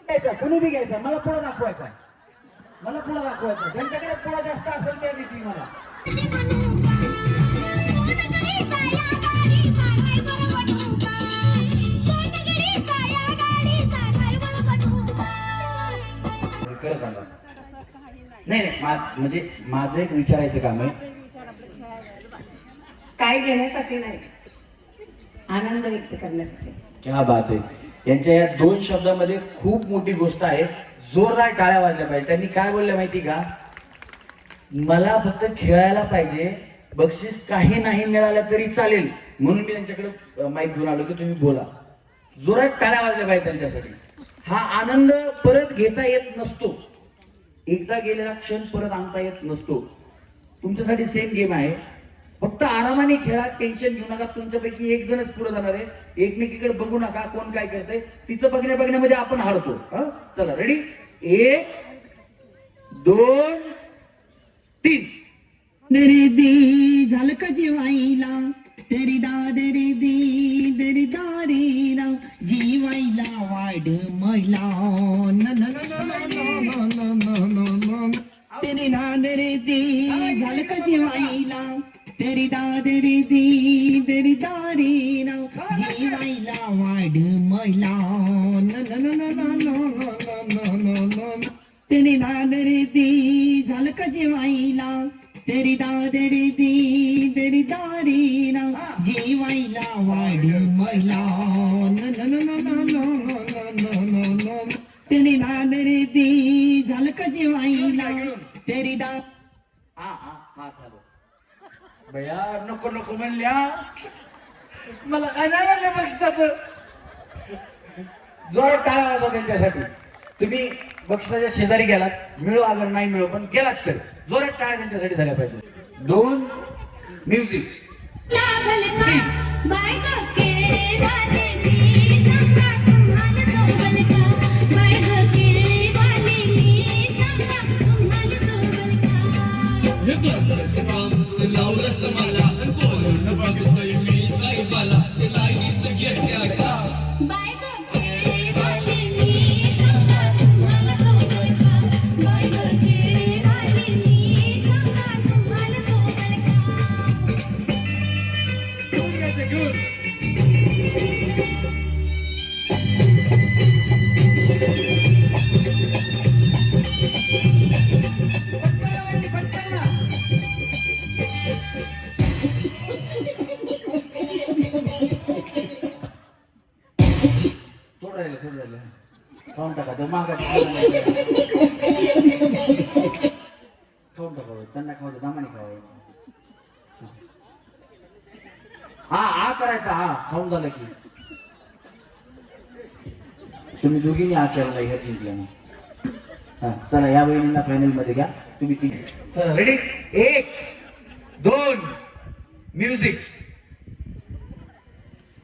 घ्यायचा, कुणी बी घ्यायचा, मला पुढं दाखवायचा, मला पुढं दाखवायचं. ज्यांच्याकडे पुढं जास्त असेल त्या देतील मला. खरं सांगा. नाही नाही, म्हणजे माझं एक विचारायचं काम आहे. काय घेण्यासाठी नाही, आनंद व्यक्त करण्यासाठी. क्या बात आहे. यांच्या या 2 शब्दामध्ये खूप मोठी गोष्ट आहे. जोरदार टाळ्या वाजल्या पाहिजे. त्यांनी काय बोलले माहिती का, मला फक्त खेळायला पाहिजे, बक्षीस काही नाही मिळालं तरी चालेल, म्हणून मी त्यांच्याकडे माईक घेऊन आलो की तुम्ही बोला. जोरात टाळ्या वाजल्या पाहिजे त्यांच्यासाठी. हा आनंद परत घेता येत नसतो, एकदा गेलेला क्षण परत आणता येत नसतो. तुमच्यासाठी सेम गेम आहे, फक्त आरामाने खेळा, टेन्शन घेऊ नका. तुमच्यापैकी एक जणच पुढे जाणार आहे, एकमेकीकडे बघू नका कोण काय करतंय. तिचं बघण्यामध्ये आपण हारतो. चला रेडी, 1 2 3. दरे दे झालं का जेवायला, तरी दा दरे दे दरी दारे राव, जीवायला वाढ मैला न न तेरे दादरे दे झालं का जेवायला, तेरी दादरे दे दरी दारे राव, जीवायला वाढ मैला न तेरे दादरे दे झालं का जेवायला, तेरी दादरे दे दरी दारे राव, जीवायला वाढ मैला न तेरी दादरे दे झालं का जेवायला, तेरी दा. हा चालू भैया. नको नको म्हणल्या, मला काय नाही म्हणलं बक्षिसाचं. जोरात टाळ्या वाजवा त्यांच्यासाठी. तुम्ही बक्षिसाच्या शेजारी गेलात, मिळो अगर नाही मिळो, पण गेलात तर जोरात टाळ्या त्यांच्यासाठी झाल्या पाहिजे. 2 म्युझिक. खाऊन टाका तो मागा, खाऊन टाकावं त्यांना, खाऊ दे, दामाने खावं. हा करायचा. हा खाऊन झालं की तुम्ही दोघींनी हा केला नाही, ह्या जिंकल्यानं. हा चला, या बहिणींना फायनल मध्ये घ्या तुम्ही 3. चला रेडी, 1 2 म्युझिक.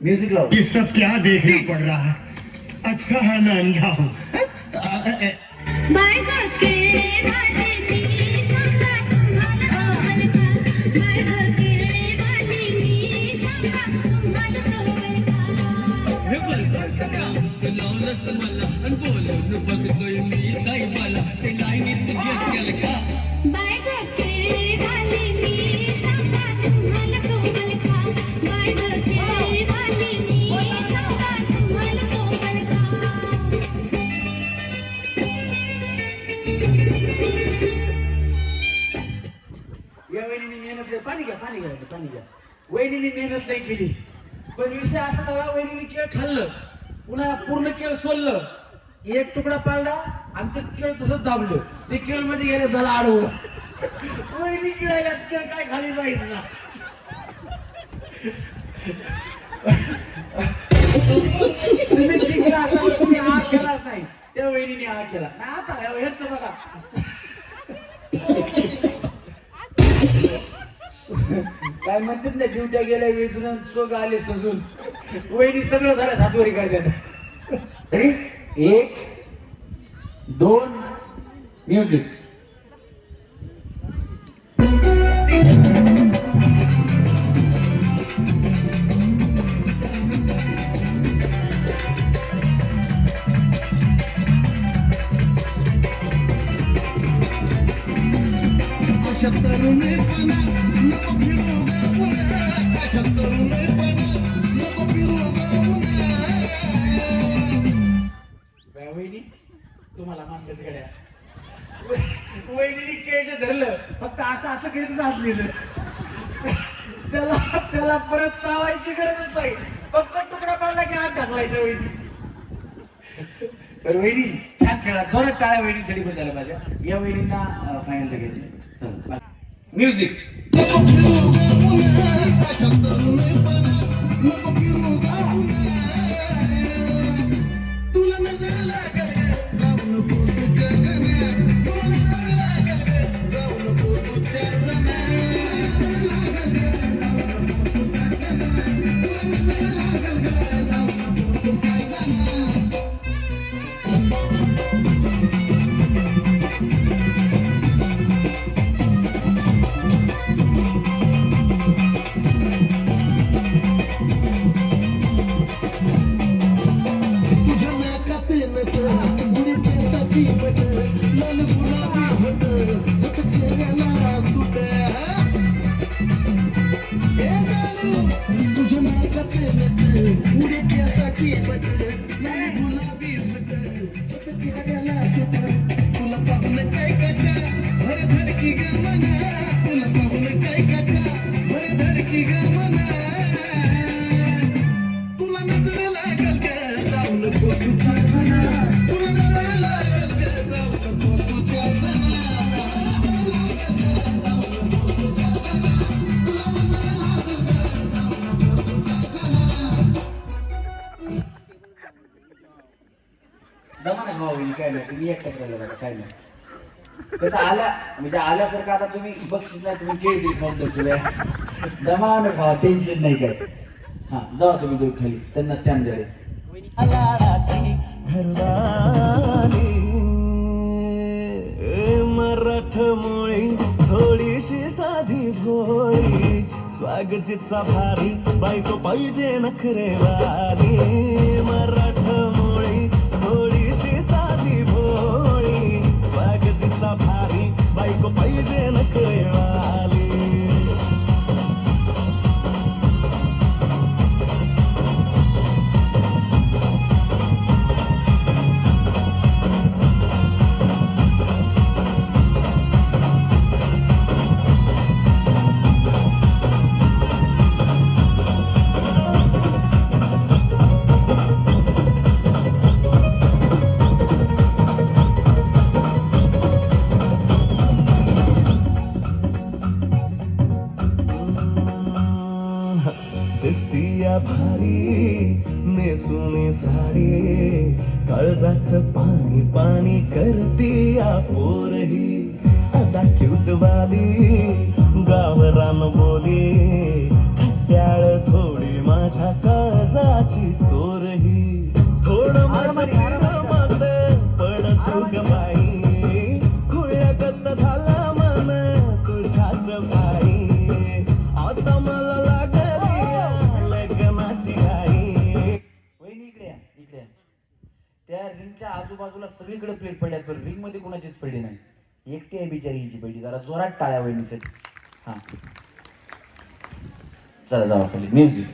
म्युझिक लाव. ये सब क्या देखना पड़ रहा है, अच्छा है मैं अंधा हूँ. पाणी घ्या. वहिनीने मेहनत नाही केली, पण विषय असा झाला, वहिनीने केळ खाल्लं, पुन्हा पूर्ण केळ सोललं, एक तुकडा पाळला आणि ते केळ तसंच दाबलं. ते केळ मध्ये गेले, झाला आडवं. वहिनी केळायला केळ काय खाली जायचं ना. तुम्ही जिंकला असता, तुम्ही हा केलाच नाही, त्या वहिनीने हा केला. आता ह्यांचं बघा, काय म्हणतात ना, ड्युट्या गेल्या वेचून सोग आले सजून. वहिनी सगळं झालं, हातवरी करतात. 1 2 म्युझिक. तरुणपणा नको फिरू ग पुन्हा अशा तरुणपणा नको फिरू ग पुन्हा वहिनी तुम्हाला मानतेच गड्या वहिनी केज धरलं फक्त असं असं करीतच हात लिहिलं त्याला त्याला परत चावायची गरजच नाही फक्त तुकडा पडला की हात ढकलायचा वहिनी तर वहिनी छान खेळा जोरात टाळ्या वहिनीसाठी पण झाल्या माझ्या या वहिनींना फायनल घ्यायचं चल म्युझिक नको फिरू ग पुन्हा अशा तरुणपणा नको फिरू ग पुन्हा तुला नजर लागल ग जाऊ नको तुझ्या जन्या तुला नजर लागल ग जाऊ नको तुझ्या जन्या तुला पाहून काय कचा भर धडकी ग मना तुला पाहून काय कचा भर धडकी ग मना तुला नजर लागल ग जाऊ नको तुझ्या जना तुला नजर लागल ग जाऊ नको तुझ्या जना दमा ना भाऊ काय नाही तुम्ही एकटं करायला बघा काय नाही कसं आला म्हणजे आल्यासारखं आता तुम्ही बक्षीस नाही तुम्ही केळी तरी खाऊन द्यायचं दमा न खावा टेन्शन नाही काय हा जावा तुम्ही दोघ खाली त्यांना स्टँड द्या लाडाची घरवाली मराठमोळी थोडीशी साधी भोळी स्वागतीचा भारी बायको पाहिजे नखरेवाली मराठमोळी थोडीशी साधी भोळी स्वागतीचा भारी बायको पाहिजे नखरेवाली दिसतीया भारी नेसुनी साडी काळजाचं पाणी पाणी करतीया पोरही आता क्यूटवाली गावरान बोली खट्याळ थोडी माझ्या काळजाची चोरही थोडं माझ्या मग पडत ग बाई खुळ्यागत झाला मन तुझ्याच भाई आता मला वहिनी इकडे या इकडे या त्या रिंगच्या आजूबाजूला सगळीकडे प्लेट पडल्यात पण रिंग मध्ये कोणाचीच पडली नाही एकटी आहे बिचारी हिची पहिली जरा जोरात टाळ्या वहिनीसाठी हा चला जावा खाली म्युझिक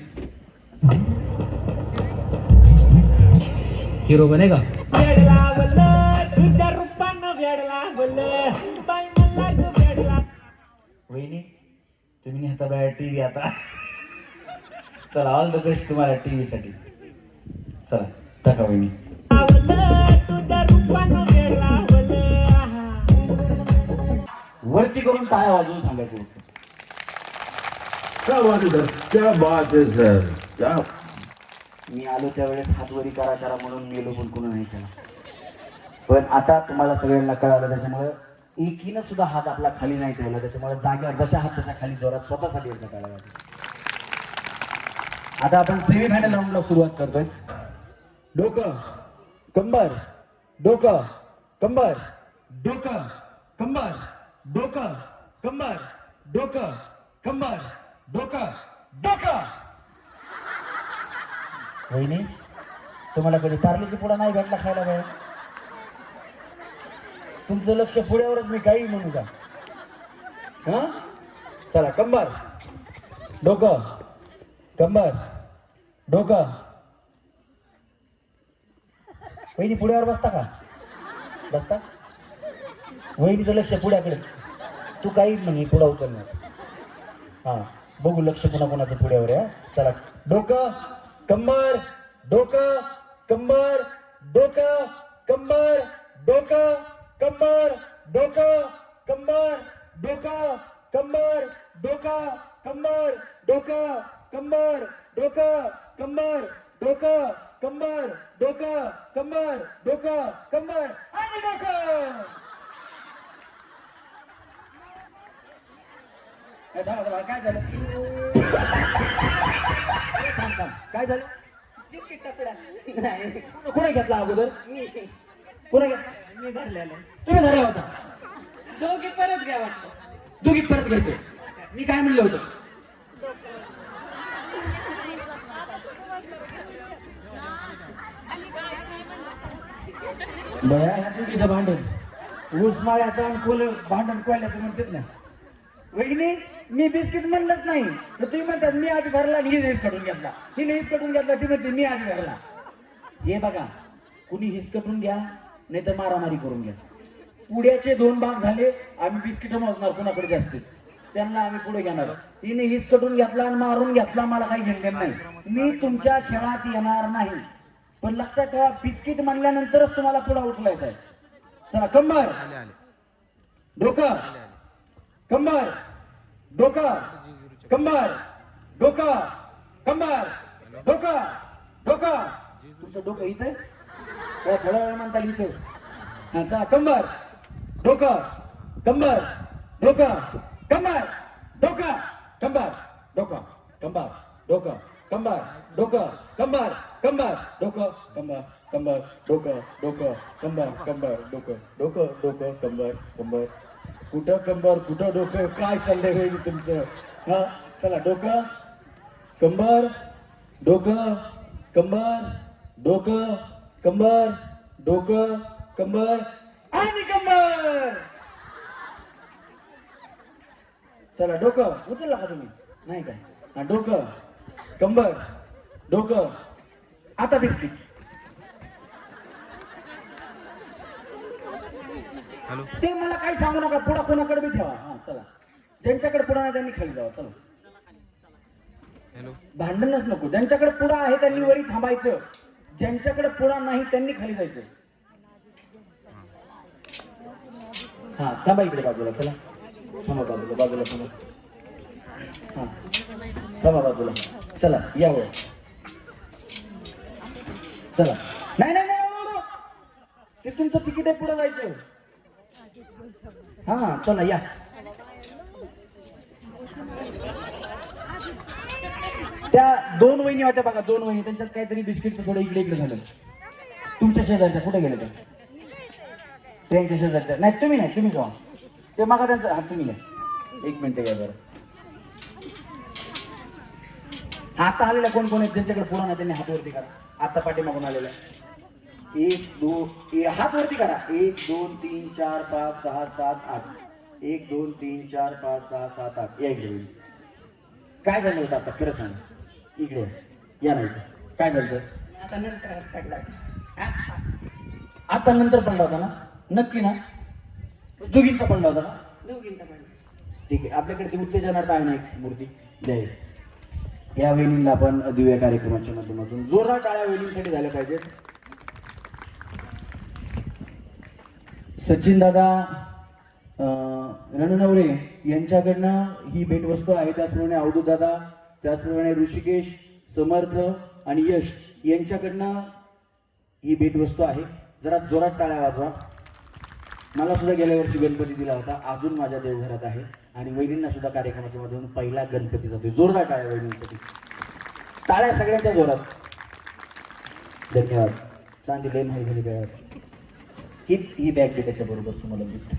हिरो बने का वेड लावलं तुझ्या रूपानं वेड लावलं बाई मला तू वेड लाव वहिनी तुम्ही नेहता बाहेर टीव्ही आता चला ऑल द बेस्ट तुम्हाला टीव्ही साठी चला टाका वहिनी तुझ्या रूपानं वेड लावलं वरती करून टाळ्या वाजवून सांगायचं क्या बात है सर, क्या बात है सर, क्या मी आलो त्यावेळेस हातवरी करा करा म्हणून मेलो पण कोणी नाही केला पण आता तुम्हाला सगळ्यांना कळालं त्याच्यामुळे एकीनं सुद्धा हात आपला खाली नाही ठेवला त्याच्यामुळे जागेवर जशा हात तशा खाली जोरात स्वतःसाठी एकदा काढायला आता आपण सेमीफायनल राऊंडला सुरुवात करतोय डोकं कंबर डोकं कंबर डोकं कंबर डोकं कंबर डोकं कंबर डोकं डोकं वहिनी तुम्हाला कधी पार्लीची पुढा नाही भेटला खायला वेळ तुमचं लक्ष पुढ्यावरच मी काही म्हणू का हा चला कंबर डोकं कंबर डोकं. वहिनी पुढ्यावर बसता का? बसता. वहिनीचं लक्ष पुढ्याकडे. तू काही म्हणे पुढा उचलणार. हा बघू लक्ष पुन्हा कोणाचं पुढ्यावर आहे. चला डोकं कंबर डोकं कंबर डोकं कंबर डोकं कंबर डोकं कंबर डोकं कंबर डोकं कंबर डोकं कंबर डोकं कंबर डोकं कंबर डोकं कंबर डोकं कंबर आणि डोकं. काय झालं? काय झालं? बिस्किटचा पुडा नाही कोणी घेतला अगोदर? मी कोणी घेतला? मी धरलेलं तुम्ही धरला होता. दोघी परत घ्या वाटतं. दोघी परत घ्यायचे. मी काय म्हणलं होतं? बया ह्या दोघीचं भांडण ऊस माळ्याचं आणि भांडण कोयल्याचं म्हणतात ना. वहिनी मी बिस्किट म्हणलंच नाही तर तुम्ही म्हणतात मी आधी धरला आणि ही हिसकडून घेतला. हिने हिसकडून घेतला ती म्हणते मी आधी धरला. हे बघा कुणी हिसकडून घ्या नाही तर मारामारी करून घ्या. पुढ्याचे 2 भाग झाले. आम्ही बिस्किट मोजणार कोणाकडे जास्त त्यांना आम्ही पुढे घेणार. तिने हिसकडून घेतला आणि मारून घेतला मला काही घेणं नाही. मी तुमच्या खेळात येणार नाही. पण लक्षात ठेवा बिस्किट म्हणल्यानंतरच तुम्हाला पुढे उचलायचं आहे. चला कंबर डोकं कंबर डोकं कंबर डोकं कंबर डोकं डोकं. तुमचं डोकं इथं आहे? थोडा वेळ म्हणता इथं. हा चला कंबर डोकं कंबर डोकं कंबर डोकं कंबर डोकं कंबर डोकं कंबर डोकं कंबर कंबर डोकं कंबर कंबर डोकं डोकं कंबर कंबर डोकं डोकं डोकं कंबर कंबर. कुठं कंबर कुठं डोकं काय चाललंय होईल तुमचं? हा चला डोकं कंबर डोकं कंबर डोकं कंबर डोकं कंबर आणि कंबर. चला डोकं उचलला का तुम्ही? नाही काय? हा डोकं कंबर डोकं. आता बिस्किट. ते मला काही सांगू नका. पुढा कोणाकडे बी ठेवा. हा चला ज्यांच्याकडे पुढा नाही त्यांनी खाली जावा. चला भांडणच नको. ज्यांच्याकडे पुढा आहे त्यांनी वरी थांबायचं. ज्यांच्याकडे पुढा नाही त्यांनी खाली जायचं. हा थांबा इकडे बाजूला. चला थांबा बाजूला बाजूला थांबा. हा थांबा बाजूला. चला या वर. चला नाही नाही नाही ते तुमचं तिकीट आहे पुढे जायचं. हा चला या. त्या 2 वहिनी होत्या बघा. 2 वहिनी त्यांच्यात काहीतरी बिस्किटचं थोडं इकडे इकडे झालं. तुमच्या शेजारच्या कुठे गेले त्या? त्यांच्या शेजारच्या नाही तुम्ही नाही. तुम्ही जावा. ते मागा त्यांचा हात तुम्ही नाही. 1 मिनिट घ्या बरं. आता आलेल्या कोण कोण आहेत ज्यांच्याकडे पुढा नाही त्यांनी हात वरती करा. आता पाठीमागून आलेल्या 1 2 हात वरती करा. 1 2 3 4 5 6 7 8. 1 2 3 4 5 6 7 8. या इकडे. काय झालं होतं आता खरं सांग. इकडे या नाही. काय झालं? आता नंतर पडला. आता नंतर पडला होता ना? नक्की ना? दोघींचा पडला होता ना? दोघींचा पडला. ठीक आहे. आपल्याकडे ती उत्तेजनार्थ आहे ना एक मूर्ती द्या. या वहिनींना आपण दिव्य कार्यक्रमाच्या माध्यमातून जोरदार टाळ्या वहिनींसाठी झाल्या पाहिजेत. सचिन दादा रणनवरे यांच्याकडनं ही भेटवस्तू आहे. त्याचप्रमाणे अवधूत दादा, त्याचप्रमाणे ऋषिकेश, समर्थ आणि यश यांच्याकडनं ही भेटवस्तू आहे. जरा जोरात टाळ्या वाजवा. मला सुद्धा गेल्या वर्षी गणपती दिला होता. अजून माझ्या देवघरात आहे. आणि वहिनींना सुद्धा कार्यक्रमाच्या मधून पहिला गणपती जातो. जोरदार टाळ्या वहिनींसाठी. टाळ्या सगळ्यांच्या जोरात. धन्यवाद. चांगली लई माहिती झाली काय. ही बॅग दे त्याच्याबरोबर तुम्हाला गिफ्ट.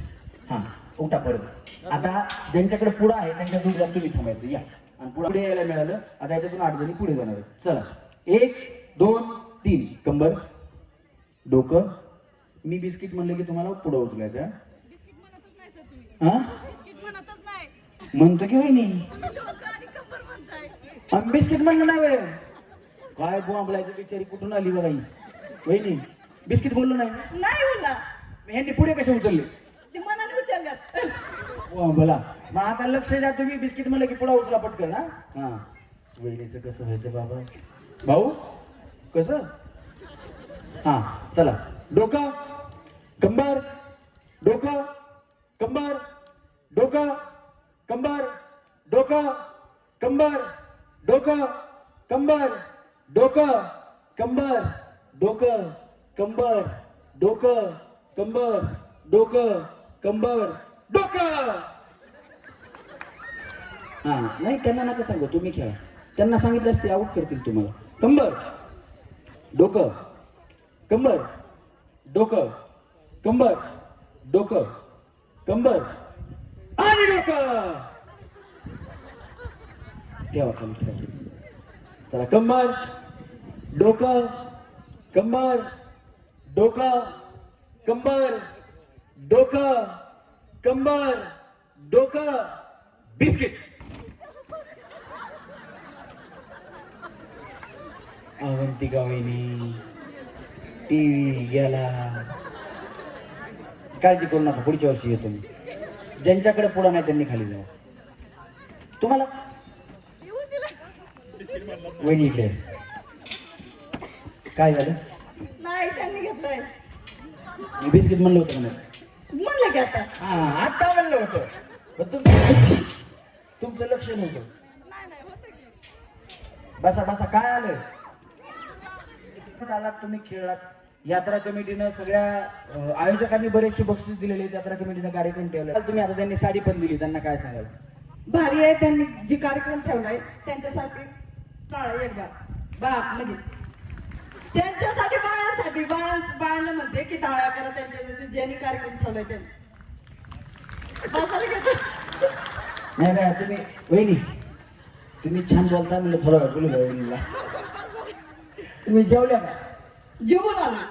हां उठा परत. आता ज्यांच्याकडे पुढं आहे त्यांच्या जोडीला तुम्ही थांबायचं. या आणि पुढे यायला मिळालं. आता याच्यातून 8 जणी पुढे जाणार आहेत. चला 1 2 3 कंबर डोकं. मी बिस्किट म्हणलं की तुम्हाला पुढं उचलायचं. हा म्हणतो की वहिनी बिस्किट म्हणलं नाही वय काय बोंबलायचं बिचारी कुठून आली बघा ही वहिनी बिस्किट बोललो नाही नाही बोलला मी ह्यांनी पुढे कसे उचलले ते मनाने विचारल्यात बोला मग आता लक्ष द्या तुम्ही बिस्किट म्हणलं की पुढे उचला पटकन हा वहिनीचं कसं व्हायचं बाबा भाऊ कसं हा चला डोकं कंबर डोकं कंबर डोकं कंबर डोकं कंबर डोकं कंबर डोकं कंबर डोकं कंबर डोकं कंबर डोकं कंबर डोकं हा नाही त्यांना नका सांगू तुम्ही खेळा त्यांना सांगितलं असते आऊट करतील तुम्हाला कंबर डोकं कंबर डोकं कंबर डोकं कंबर आणि डोकं ठेवा खाली ठेवा चला कंबर डोकं कंबर डोकं कंबर डोकं कंबर डोकं बिस्किट अवंतिका वहिनी टीव्ही गेला काळजी करू नका पुढच्या वर्षी येतो मी ज्यांच्याकडे पुढं नाही त्यांनी खाली जाऊ तुम्हाला वहिनी इकडे काय झालं नाही त्यांनी घेतलंय मी बिस्किट म्हणलं होतं ना म्हणलं की आता हा आता म्हणलं होतं पण तुमचं लक्ष नव्हतं बसा बसा काय आलं आलात तुम्ही खेळलात यात्रा कमिटीनं सगळ्या आयोजकांनी बरेचसे बक्षीस दिलेले यात्रा कमिटीनं कार्यक्रम ठेवले तुम्ही आता त्यांनी साडी पण दिली त्यांना काय सांगाल भारी आहे त्यांनी जी कार्यक्रम ठेवलाय त्यांच्यासाठी टाळा एक बाळ म्हणजे त्यांच्यासाठी बाळासाठी बाळांना म्हणते की टाळ्या करा त्यांच्या ज्यांनी कार्यक्रम ठेवलाय त्यांनी नाही काय तुम्ही वहिनी तुम्ही छान बोलता म्हणलं थोडं वेळ बोलू वहिनीला तुम्ही जेवल्या का जेवून आला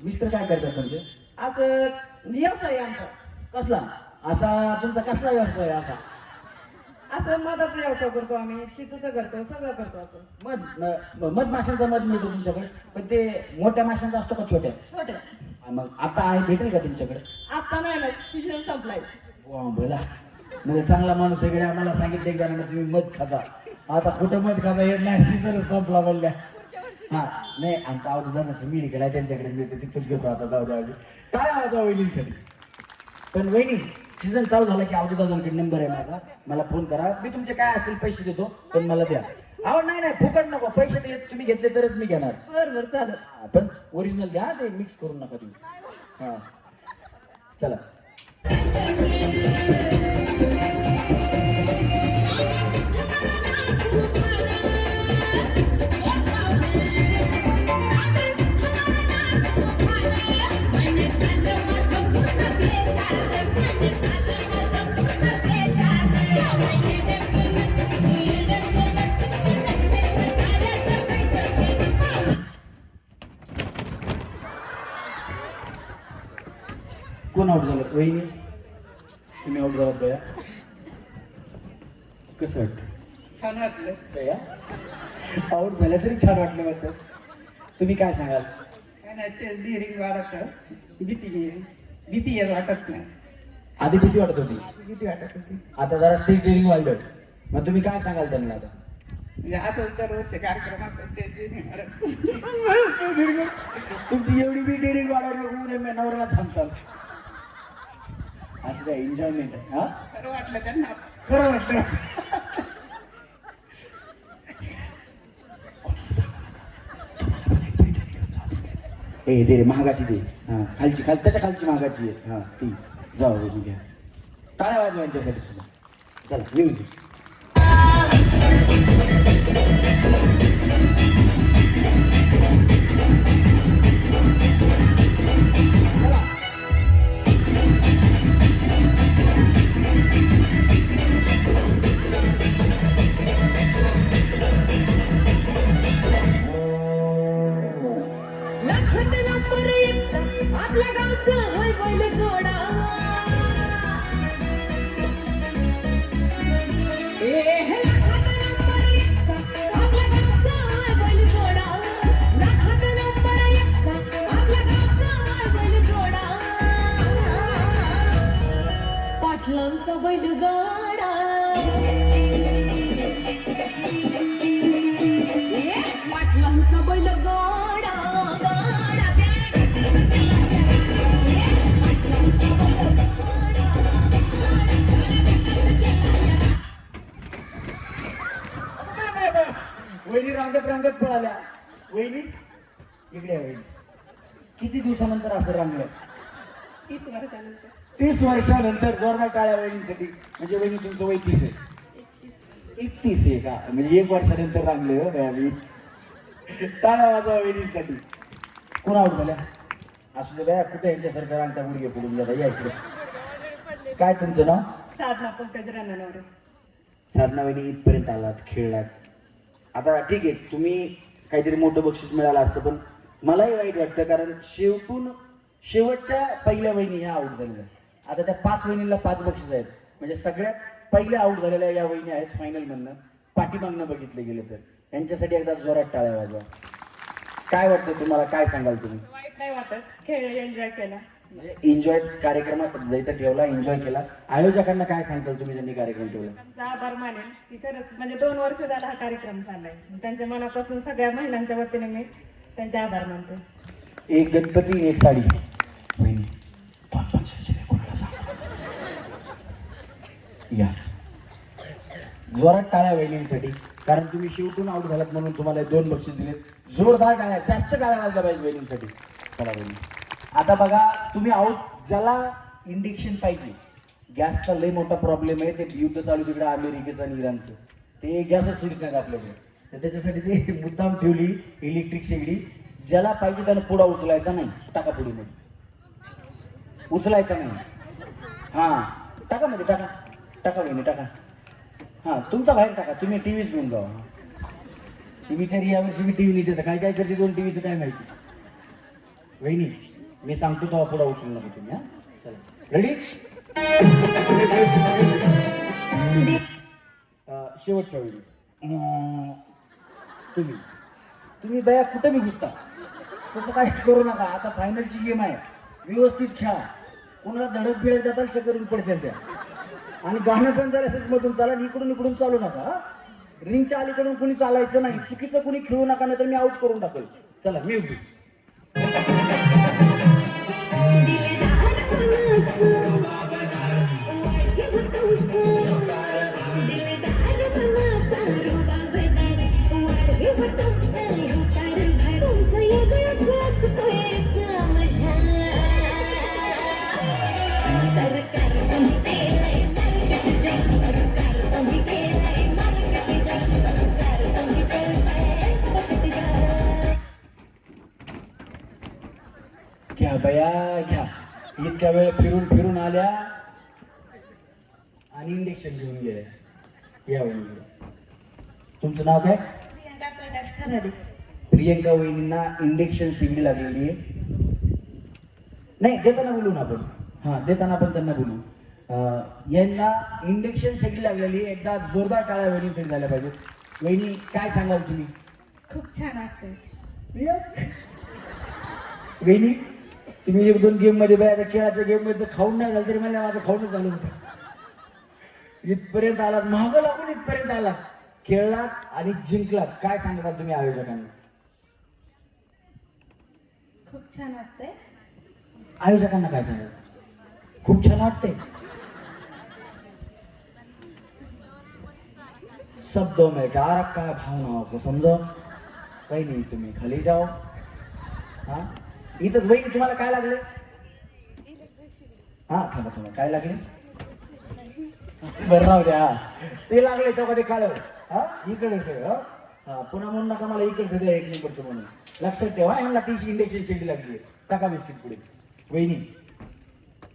मिस्टर काय करतात तुमचे असं व्यवसाय आहे आमचा कसला असा तुमचा कसला व्यवसाय असा असं मधाचा व्यवसाय करतो आम्ही चिचूचं करतो सगळं करतो असं मध माशांचा मध मिळतो तुमच्याकडे पण ते मोठ्या माशांचा असतो का छोट्या छोट्या मग आता आहे भेटेल का तुमच्याकडे आता नाही ना सीजन संपलाय वा बोला म्हणजे चांगला माणूस इकडे आम्हाला सांगितलं एक जणांना तुम्ही मध खाता आता कुठं मध खाता येत नाही सीजन संपला बोलल्या हा नाही आमचा अवधूदानाचं मेडिकल आहे त्यांच्याकडे मिळते तिथून घेतो आता जाऊ द्या काय आवाज वहिनीसाठी पण वहिनी सीझन चालू झाला की अवधूदानाकडे नंबर आहे माझा मला फोन करा मी तुमचे काय असतील पैसे देतो पण मला द्या आवड नाही नाही फुकट नको पैसे तुम्ही घेतले तरच मी घेणार बरोबर चालेल पण ओरिजिनल द्या ते मिक्स करू नका तुम्ही हा चला कोण आउट झालं वहिनी तुम्ही आउट झालात बया कसं वाटतं छान वाटलं बया आउट झाल्या तरी छान वाटलं वाटतं तुम्ही काय सांगाल काय नाही ते डिरिंग वाढत भीती येत वाटत नाही आधी भीती वाटत होती भीती वाटत होती आता जरा स्टेज डेअरिंग वाढलं मग तुम्ही काय सांगाल त्यांना आता म्हणजे असंच दरवर्षी कार्यक्रम असतात ते तुमची एवढी बी डेअरिंग वाढवणार नवऱ्याला सांगतात असं काय एन्जॉयमेंट आहे हा खरं वाटलं त्यांना खरं वाटतं ए दे रे महागाची दे हा खालची त्याच्या खालची महागाची आहे हा ती जाऊ बघू घ्या टाळ्या वाजवा यांच्यासाठी सुद्धा चला येऊन दे आपल्या गावचं हाय बैल जोडा बैलगाडा पाटलांचा बैलगाडा गाडा वहिनी रांगत रांगत पळाल्या. वहिनी इकडे आहे वहिनी. किती दिवसानंतर असं रांगलं? 30 वर्षानंतर 30 वर्षानंतर. जोरदार टाळ्या वहिनीसाठी. म्हणजे वहिनी तुमचं वय 30 आहे. 31 आहे का? म्हणजे 1 वर्षानंतर रांगले हो बाई आम्ही. टाळ्या वाजवा वहिनीसाठी. कोण आऊट झाल्या? असू दे बाया, कुठे यांच्यासारखं रांगता गुडघे पडून जाता. या इकडे. काय तुमचं नाव? साधना पंकज रानवरे. साधना वहिनी, इथपर्यंत आलात, खेळलात. आता ठीक आहे, तुम्ही काहीतरी मोठं बक्षीस मिळालं असतं, पण मलाही वाईट वाटतं, कारण शेवटच्या पहिल्या वहिनी ह्या आऊट झालेल्या. आता त्या 5 वहिनीला 5 बक्षीस आहेत. म्हणजे सगळ्यात पहिल्या आऊट झालेल्या या वहिनी आहेत फायनल मधनं. पाठीमागनं बघितले गेले तर यांच्यासाठी एकदा जोरात टाळ्या वाजवा. काय वाटतं तुम्हाला? काय सांगाल तुम्ही? वाईट नाही वाटत, खेळ एन्जॉय केला. म्हणजे एन्जॉय कार्यक्रमात जायचं ठेवला, एन्जॉय केला. आयोजकांना काय सांगाल तुम्ही ज्यांनी कार्यक्रम ठेवला? त्यांचा आभार मानेल की खरंच म्हणजे 2 वर्ष झाला हा कार्यक्रम चाललाय. त्यांच्या मनापासून सगळ्या महिलांच्या वतीने मी त्यांचे आभार मानते. एक गणपती, एक साडी. वहिनी, या जोरात टाळ्या वहिनींसाठी, कारण तुम्ही शेवटून आऊट झालात म्हणून तुम्हाला 2 बक्षीस दिलेत. जोरदार टाळ्या, जास्त टाळ्या वाजल्या पाहिजे वहिनींसाठी. चला वहिनी, आता बघा, तुम्ही आऊट ज्याला इंडिक्शन पाहिजे. गॅसचा लय मोठा प्रॉब्लेम आहे. ते युद्ध चालू तिकडे अमेरिकेचं आणि इराणचं. ते गॅसच सुरू नाही आपल्याकडे. तर त्याच्यासाठी ते मुद्दाम ठेवली इलेक्ट्रिक शेगडी. ज्याला पाहिजे त्यानं पुढा उचलायचा नाही. टाका पुढीमध्ये, उचलायचा नाही. हां, टाका मध्ये, टाका टाका वहिनी, टाका. हां, तुमचा बाहेर टाका. तुम्ही टीव्हीच घेऊन जा. ती बिचारी यावर्षी मी टीव्ही नाही देतं. काय काय करते 2 टीव्हीचं काय माहिती. वहिनी, मी सांगतो तेव्हा पुढा उचलू नका तुम्ही. हां, चला रेडी. शेवटच्या वेळी तुम्ही बया कुठं बी घुसता. तसं काय करू नका. आता फायनलची गेम आहे. व्यवस्थित खेळा. कोणाला धडक बिडक जाताल चक्करून पडतील त्या. आणि गाणं पण जरा असंच मधून चाला. इकडून चालू नका. रिंगच्या अलीकडून कुणी चालायचं नाही. चुकीचं कुणी खेळू नका, नाही तर मी आउट करून टाकेल. चला म्युझिक. घ्या बया घ्या. इतक्या वेळ फिरून फिरून आल्या आणि इंजेक्शन घेऊन गेल्या. या वहिनी, तुमचं नाव काय? प्रियंका वहिनींना इंजेक्शन शेगडी लागलेली आहे. नाही, देताना बोलू ना आपण. हां, देताना पण त्यांना बोलू. यांना इंजेक्शन शेगडी लागलेली आहे. एकदा जोरदार टाळ्या वहिनींसाठी झाल्या पाहिजे. वहिनी, काय सांगाल तुम्ही? खूप छान वाटतंय. वहिनी, तुम्ही 1-2 गेम मध्ये बाय, आता खेळाच्या गेम मध्ये खाऊन नाही झालं तरी मला माझं खाऊनच झालं होतं. इथपर्यंत आलात, महाग लागून इथपर्यंत आलात, खेळलात आणि जिंकलात. काय सांगताल तुम्ही आयोजकांना? खूप छान वाटतंय. आयोजकांना काय सांगाल? खूप छान वाटतंय. शब्दों में क्या रखा है भावनाओं को समझो. वहिनी, तुम्ही खाली जाओ. हा, इथंच. वहिनी, तुम्हाला काय लागले? हा, थांबा थांबा. काय लागले? बरं, राहू द्या. ते लागले तेव्हा ते काढ. हा, इकडे. हा, पुन्हा म्हणून नका मला इकडचं द्या 1 नंबरचं म्हणून. लक्षात ठेवा, यांना 30 इंजेक्शन शेगडी लागली. टाका बिस्किट पुढे. वहिनी,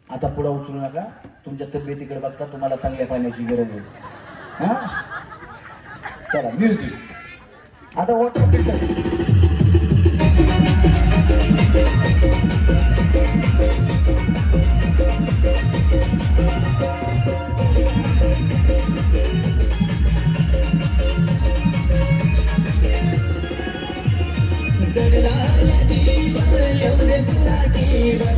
आता पुढे उचलू नका. तुमच्या तब्येतीकडे बघता. तुम्हाला चांगल्या पाण्याची गरज आहे. हा, चला म्युझिक. आता व्हॉट्सअप. जडला जीवन एवढे तुला जीवन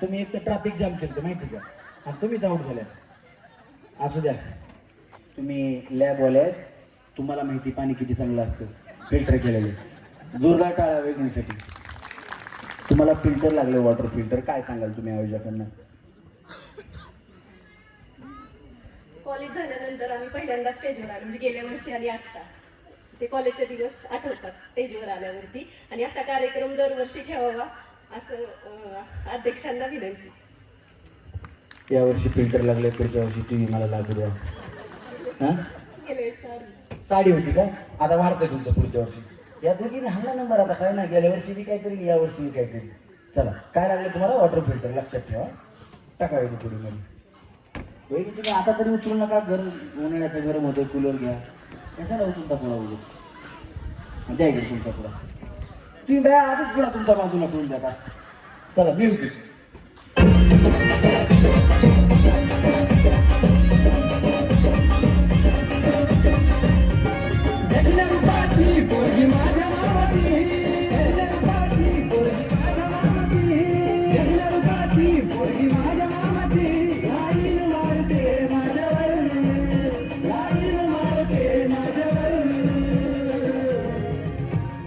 तुम्ही एक तर ट्रॅफिक जाम केलं माहिती का, आणि तुम्हीच आउट झाल्या. असू द्या, तुम्ही लॅब वाले, तुम्हाला माहिती पाणी किती चांगलं असतं, फिल्टर केलेले. जोरदार टाळ्या वेगळीसाठी. तुम्हाला फिल्टर लागले, वॉटर फिल्टर. काय सांगाल तुम्ही आयोजकांना? कॉलेज झाल्यानंतर आम्ही पहिल्यांदा स्टेजवर आलो, म्हणजे गेल्या वर्षी आणि आत्ता ते कॉलेजचे दिवस आठवतात स्टेजवर आल्यावरती. आणि असा कार्यक्रम दरवर्षी ठेवावा असं अध्यक्षांना विनंती. यावर्षी फिल्टर लागले, पुढच्या वर्षी टीव्ही मला लागू द्या. हा, गेल्या वेळेस साडी होती का? आता वाढतं तुमचं पुढच्या वर्षी. या दोघीने हल्ला नंबर. आता काय नाही, गेल्या वर्षी बी काहीतरी, या वर्षी काहीतरी. चला, काय लागलं तुम्हाला? Water filter. लक्षात ठेवा, टाका वेळी पुढे मध्ये. तुम्ही आता तरी उचलू नका. गरम, उन्हाळ्याचं गरम होतं, कूलर घ्या. कशाला उचलता पुन्हा उगच? द्या इकडे तुमचा पुढा. तुम्ही बाया आधीच पुन्हा तुमच्या बाजूला करून द्या का? चला, म्युझिक.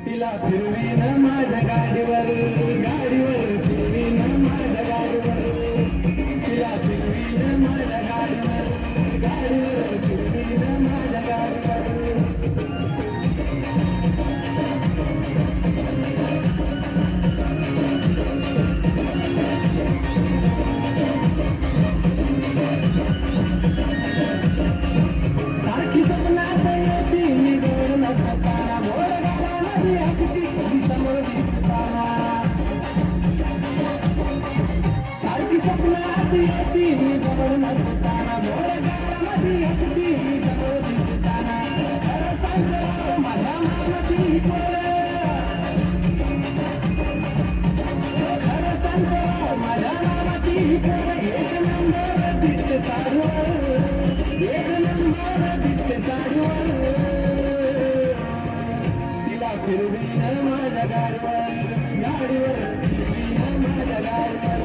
तिला फिरवीन माझ्या गाडीवर, गाडीवर फिरवीन माझ्या गाडीवर, तिला फिरवीन माझ्या गाडीवर, गाडीवर फिरवीन माझ्या गाडीवर. सारखी स्वप्नात येते मी गोड नसताना, मोर गावामध्ये असती ती समोर दिसताना. सारखी स्वप्नात येते मी गोड नसताना, मोर गावामध्ये असती ती समोर दिसताना. खरं सांगतो माझ्या मामाची पोर, खरं सांगतो माझ्या मामाची पोर. एक नंबर दिसते साडीवर, एक नंबर दिसते साडीवर. तिला फिरवीन माझ्या गाडीवर, गाडीवर फिरवीन माझ्या गाडीवर.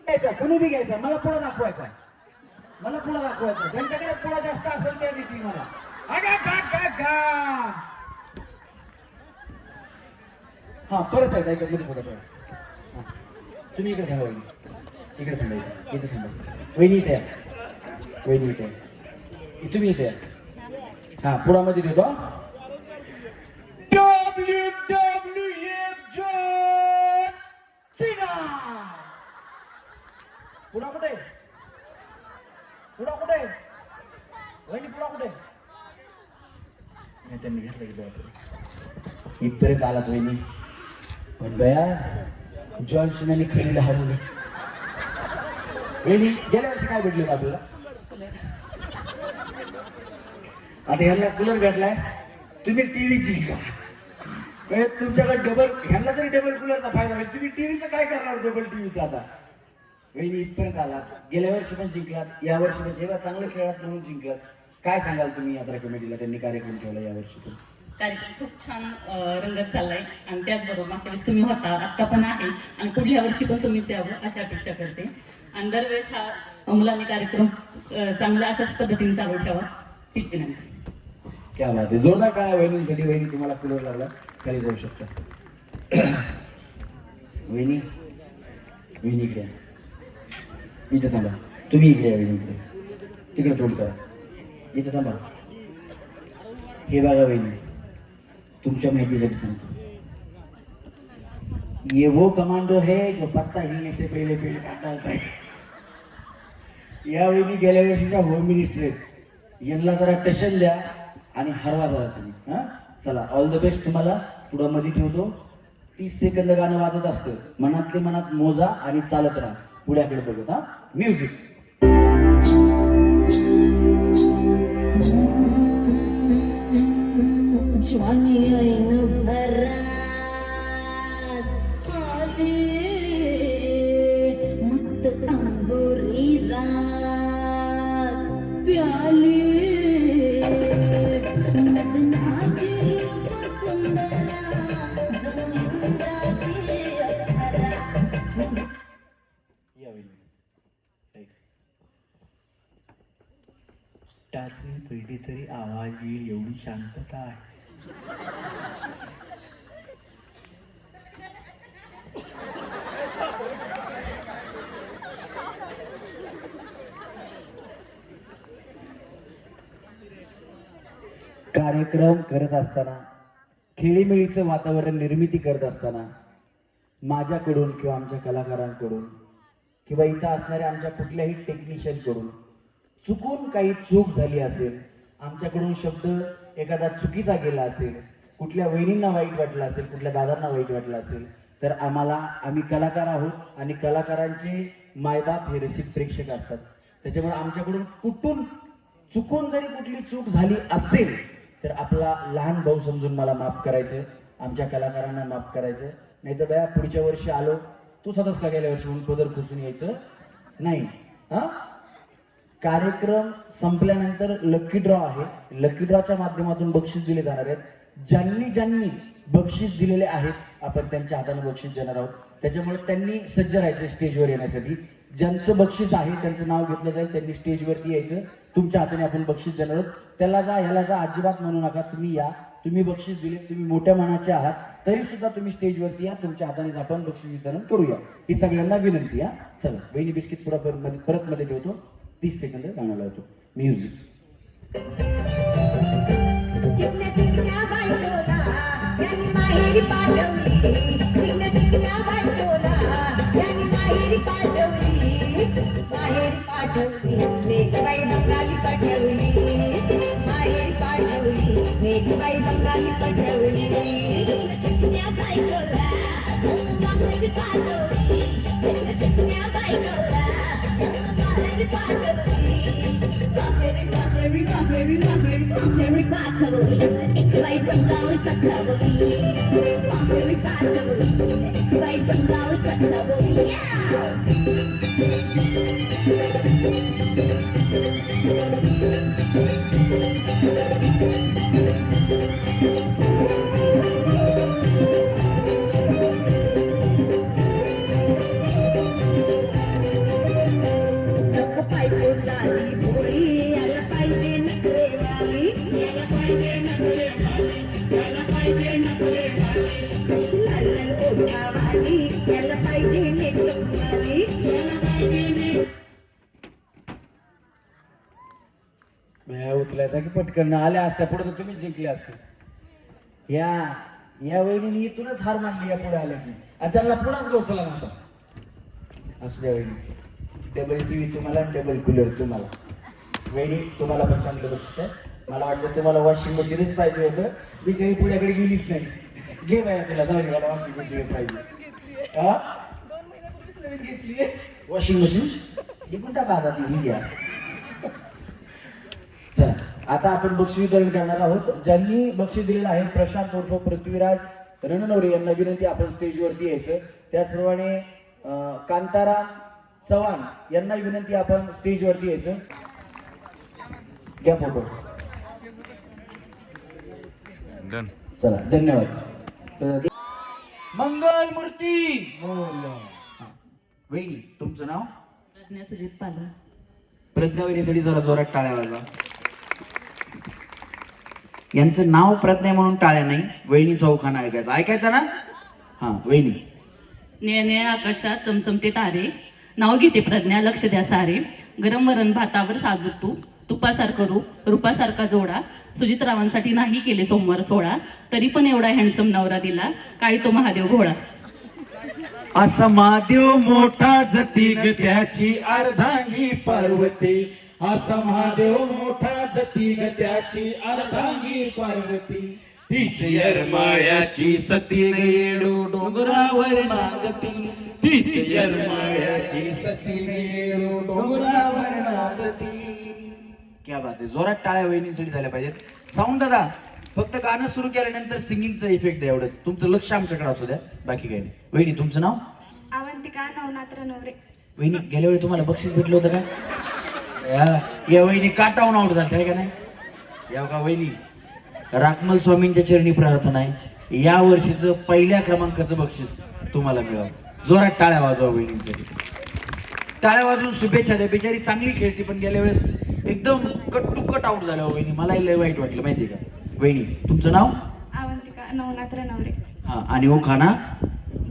घ्यायचा, कुणी बी घ्यायचा. मला पुढं दाखवायचा, मला पुढं दाखवायचा. ज्यांच्याकडे पुढं जास्त असेल त्या देतील मला. आगा गा गा गा. हा, परत आहे का मध्ये पुढं? तुम्ही इकडे थांबा, इकडे थांबा, इथे थांबा. वहिनी इथे या, वहिनी इथे या. तुम्ही इथे या. हा, पुढामध्ये देतो. WWF John Cena. पुढा कुठे? पुढा कुठे? वहिनी पुढा कुठे? नाही, त्यांनी घेतलं की इथपर्यंत आलात वहिनी. पण बया, जॉन सीनाने खरीला हरवलं. वहिनी, गेल्या वर्षी काय भेटलं आपल्याला? आता ह्यांना कूलर भेटलाय, तुम्ही टीव्हीची घ्या. तुमच्याकडे डबल, ह्यांना तरी डबल कूलरचा फायदा होईल. तुम्ही टीव्हीचं काय करणार? डबल टीव्हीचा. आता वहिनी इथपर्यंत आलात. गेल्या वर्षी पण जिंकलात, या वर्षी पण जेव्हा चांगलं खेळात म्हणून जिंकलात. काय सांगाल तुम्ही यात्रा कमिटीला? त्यांनी कार्यक्रम ठेवला यावर्षी पण. कार्यक्रम खूप छान रंगत चाललाय. आणि त्याचबरोबर मागच्या वेळेस तुम्ही होता, आत्ता पण आहे, आणि पुढल्या वर्षी पण तुम्हीच यावं अशी अपेक्षा करते. आणि दरवेळेस हा मुलांनी कार्यक्रम चांगल्या अशाच पद्धतीने चालू ठेवा, हीच विनंती. क्या बात आहे. जोरदार काळ्या वहिनीसाठी. वहिनी, तुम्हाला कूलर लागला, खाली जाऊ शकता. वहिनी, वहिनी इकडे या. इथे थांबा. तुम्ही इकडे या, वहिनी इकडे. तिकडे तोड करा. इथे थांबा. हे बघा वहिनी, तुमच्या माहितीसाठी सांगतो. ये वो कमांडो है जो पत्ता हिलने से पहले पेड़ काट डालता है. या वहिनी गेल्या वर्षीच्या होम मिनिस्टर आहेत. यांना जरा टशन द्या आणि हरवा जरा तुम्ही. हां, चला, ऑल द बेस्ट तुम्हाला. पुढं मध्ये ठेवतो. 30 सेकंद गाणं वाजत असतं. मनातले मनात मोजा आणि चालत राहा. पुढ्याकडे बघत. हा, म्युझिक. ज्वानी ऐन भरात आली, मस्त तांबोरी रात प्याली, मदनाची सुंदरा जणू इंद्राची या वहिनी. टाचणी पडली तरी आवाज येईल एवढी शांतता आहे. कार्यक्रम करत असताना, खेळीमेळीचं वातावरण निर्मिती करत असताना माझ्याकडून किंवा आमच्या कलाकारांकडून किंवा इथं असणाऱ्या आमच्या कुठल्याही टेक्निशियनकडून चुकून काही चूक झाली असेल, आमच्याकडून शब्द एखादा चुकीचा गेला असेल, कुठल्या वहिनींना वाईट वाटलं असेल, कुठल्या दादांना वाईट वाटलं असेल, तर आम्ही कलाकार आहोत आणि कलाकारांचे मायबाप हे रसिक प्रेक्षक असतात. त्याच्यामुळे आमच्याकडून कुठून चुकून जरी कुठली चूक झाली असेल तर आपला लहान भाऊ समजून मला माफ करायचं, आमच्या कलाकारांना माफ करायचं. नाही तर बया पुढच्या वर्षी आलो तू स्वतःच का गेल्या वर्षी म्हणून पदर खुसून यायचं नाही. हा, कार्यक्रम संपल्यानंतर लकी ड्रॉ आहे. लकी ड्रॉच्या माध्यमातून बक्षीस दिले जाणार आहेत. ज्यांनी बक्षीस दिलेले आहेत आपण त्यांच्या हाताने बक्षीस देणार आहोत. त्याच्यामुळे त्यांनी सज्ज राहायचं स्टेजवर येण्यासाठी. ज्यांचं बक्षीस आहे त्यांचं नाव घेतलं जाईल, त्यांनी स्टेजवरती यायचं. तुमच्या हाताने आपण बक्षीस देणार आहोत. त्याला जा ह्याला जा अजिबात म्हणू नका. तुम्ही या, तुम्ही बक्षीस दिले, तुम्ही मोठ्या मनाचे आहात तरी सुद्धा तुम्ही स्टेजवरती या. तुमच्या हाताने आपण बक्षीस वितरण करूया ही सगळ्यांना विनंती. या चला वहिनी बिस्किट पुढे परत मध्ये ठेवतो. 30 सेकंद गाणं लावतो. म्युझिक. चिकन्या चिकन्या बायकोला यांनी माहेरी पाठवली. चिकन्या चिकन्या बायकोला यांनी माहेरी पाठवली. माहेरी पाठवली मेघबाई बंगाली पाठवली. माहेरी पाठवली मेघबाई बंगाली पाठवली. चिकन्या चिकन्या बायकोला माहेरी पाठवली. चिकन्या चिकन्या बायकोला माहेरी पाठवली. माहेरी पाठवली एक बाई बंगाली पाठवली. माहेरी पाठवली एक बाई बंगाली पाठवली. उचलायचा की पटकन आल्या असत्या पुढे तर तुम्ही जिंकले असते. या वहिनीने इथूनच हार मानली या पुढे आल्या की, आणि त्यांना पुन्हाच गवसला नव्हता. असू द्या वहिनी, डबल टीव्ही तुम्हाला, डबल कूलर तुम्हाला. वहिनी तुम्हाला पण चांगलं बक्षीस आहे. मला वाटतं तुम्हाला वॉशिंग मशीनच पाहिजे होतं. बिचारी पुढ्याकडे गेलीच नाही. घे बाया तुला, जाऊ दे मला वॉशिंग मशीनच पाहिजे. हा 2 महिन्यापूर्वीच नवीन घेतली. वॉशिंग मशीन इकडून टाका आता ती घ्या. चला आता आपण बक्षीस वितरण करणार आहोत. ज्यांनी बक्षीस दिलेलं आहे प्रशांत उर्फ पृथ्वीराज रणनवरे यांना विनंती आपण स्टेजवरती यायचं. त्याचप्रमाणे कांताराम चव्हाण यांना विनंती आपण स्टेजवरती यायचं. घ्या फोटो. चला धन्यवाद. मंगल मूर्ती वहिनी तुमचं नाव? प्रज्ञा सुजित पालव. प्रज्ञा वहिनीसाठी जरा जोरात टाळ्या वाजवा. यांचं नाव प्रज्ञा म्हणून टाळ्या नाही, वहिनी चौखाना ऐकायचं ना. हा वहिनी. निळ्या आकाशात चमचमते तारे, नाव घेते प्रज्ञा लक्ष द्या सारे. गरम वरण भातावर साजूक तूप, तुपासारखं रूप रूपासारखा जोडा. सुजितरावांसाठी नाही केले सोमवार सोळा, तरी पण एवढा हँडसम नवरा दिला, काही तो महादेव घोडा. असा महादेव मोठा जतीग त्याची अर्धांगी पार्वती. असा महादेव मोठा जतीग त्याची अर्धांगी पार्वती. तीच यरमाळ्याची सती गेडू डोंगरावर नागती. तीच यरमाळ्याची सती गेडू डोंगरावर नागती. क्या बात आहे. जोरात टाळ्या वहिनींसाठी झाल्या पाहिजेत. साऊंड दादा फक्त गाणं सुरू केल्यानंतर सिंगिंगचा इफेक्ट द्या, एवढंच. तुमचं लक्ष आमच्याकडे असू द्या, बाकी काही नाही. वहिनी तुमचं नाव? अवंतिका नवनाथ रणवरे. वहिनी गेल्या वेळी तुम्हाला बक्षीस भेटलं होतं का? या वहिनी काटावून आउट झालं आहे का नाही? या का वहिनी, राखमल स्वामींच्या चरणी प्रार्थना आहे, या वर्षीचं पहिल्या क्रमांकाचं बक्षीस तुम्हाला मिळावं. जोरात टाळ्या वाजवा वहिनींसाठी. टाळ्या वाजून शुभेच्छा द्या. बिचारी चांगली खेळती पण गेल्या वेळेस एकदम कट टू कट आउट झाल्या हो वहिनी. मलाही लय वाईट वाटलं माहिती का. वहिनी तुमचं नाव? अवंतिका नवनाथ रणवरे. हा आणि ओ खाना?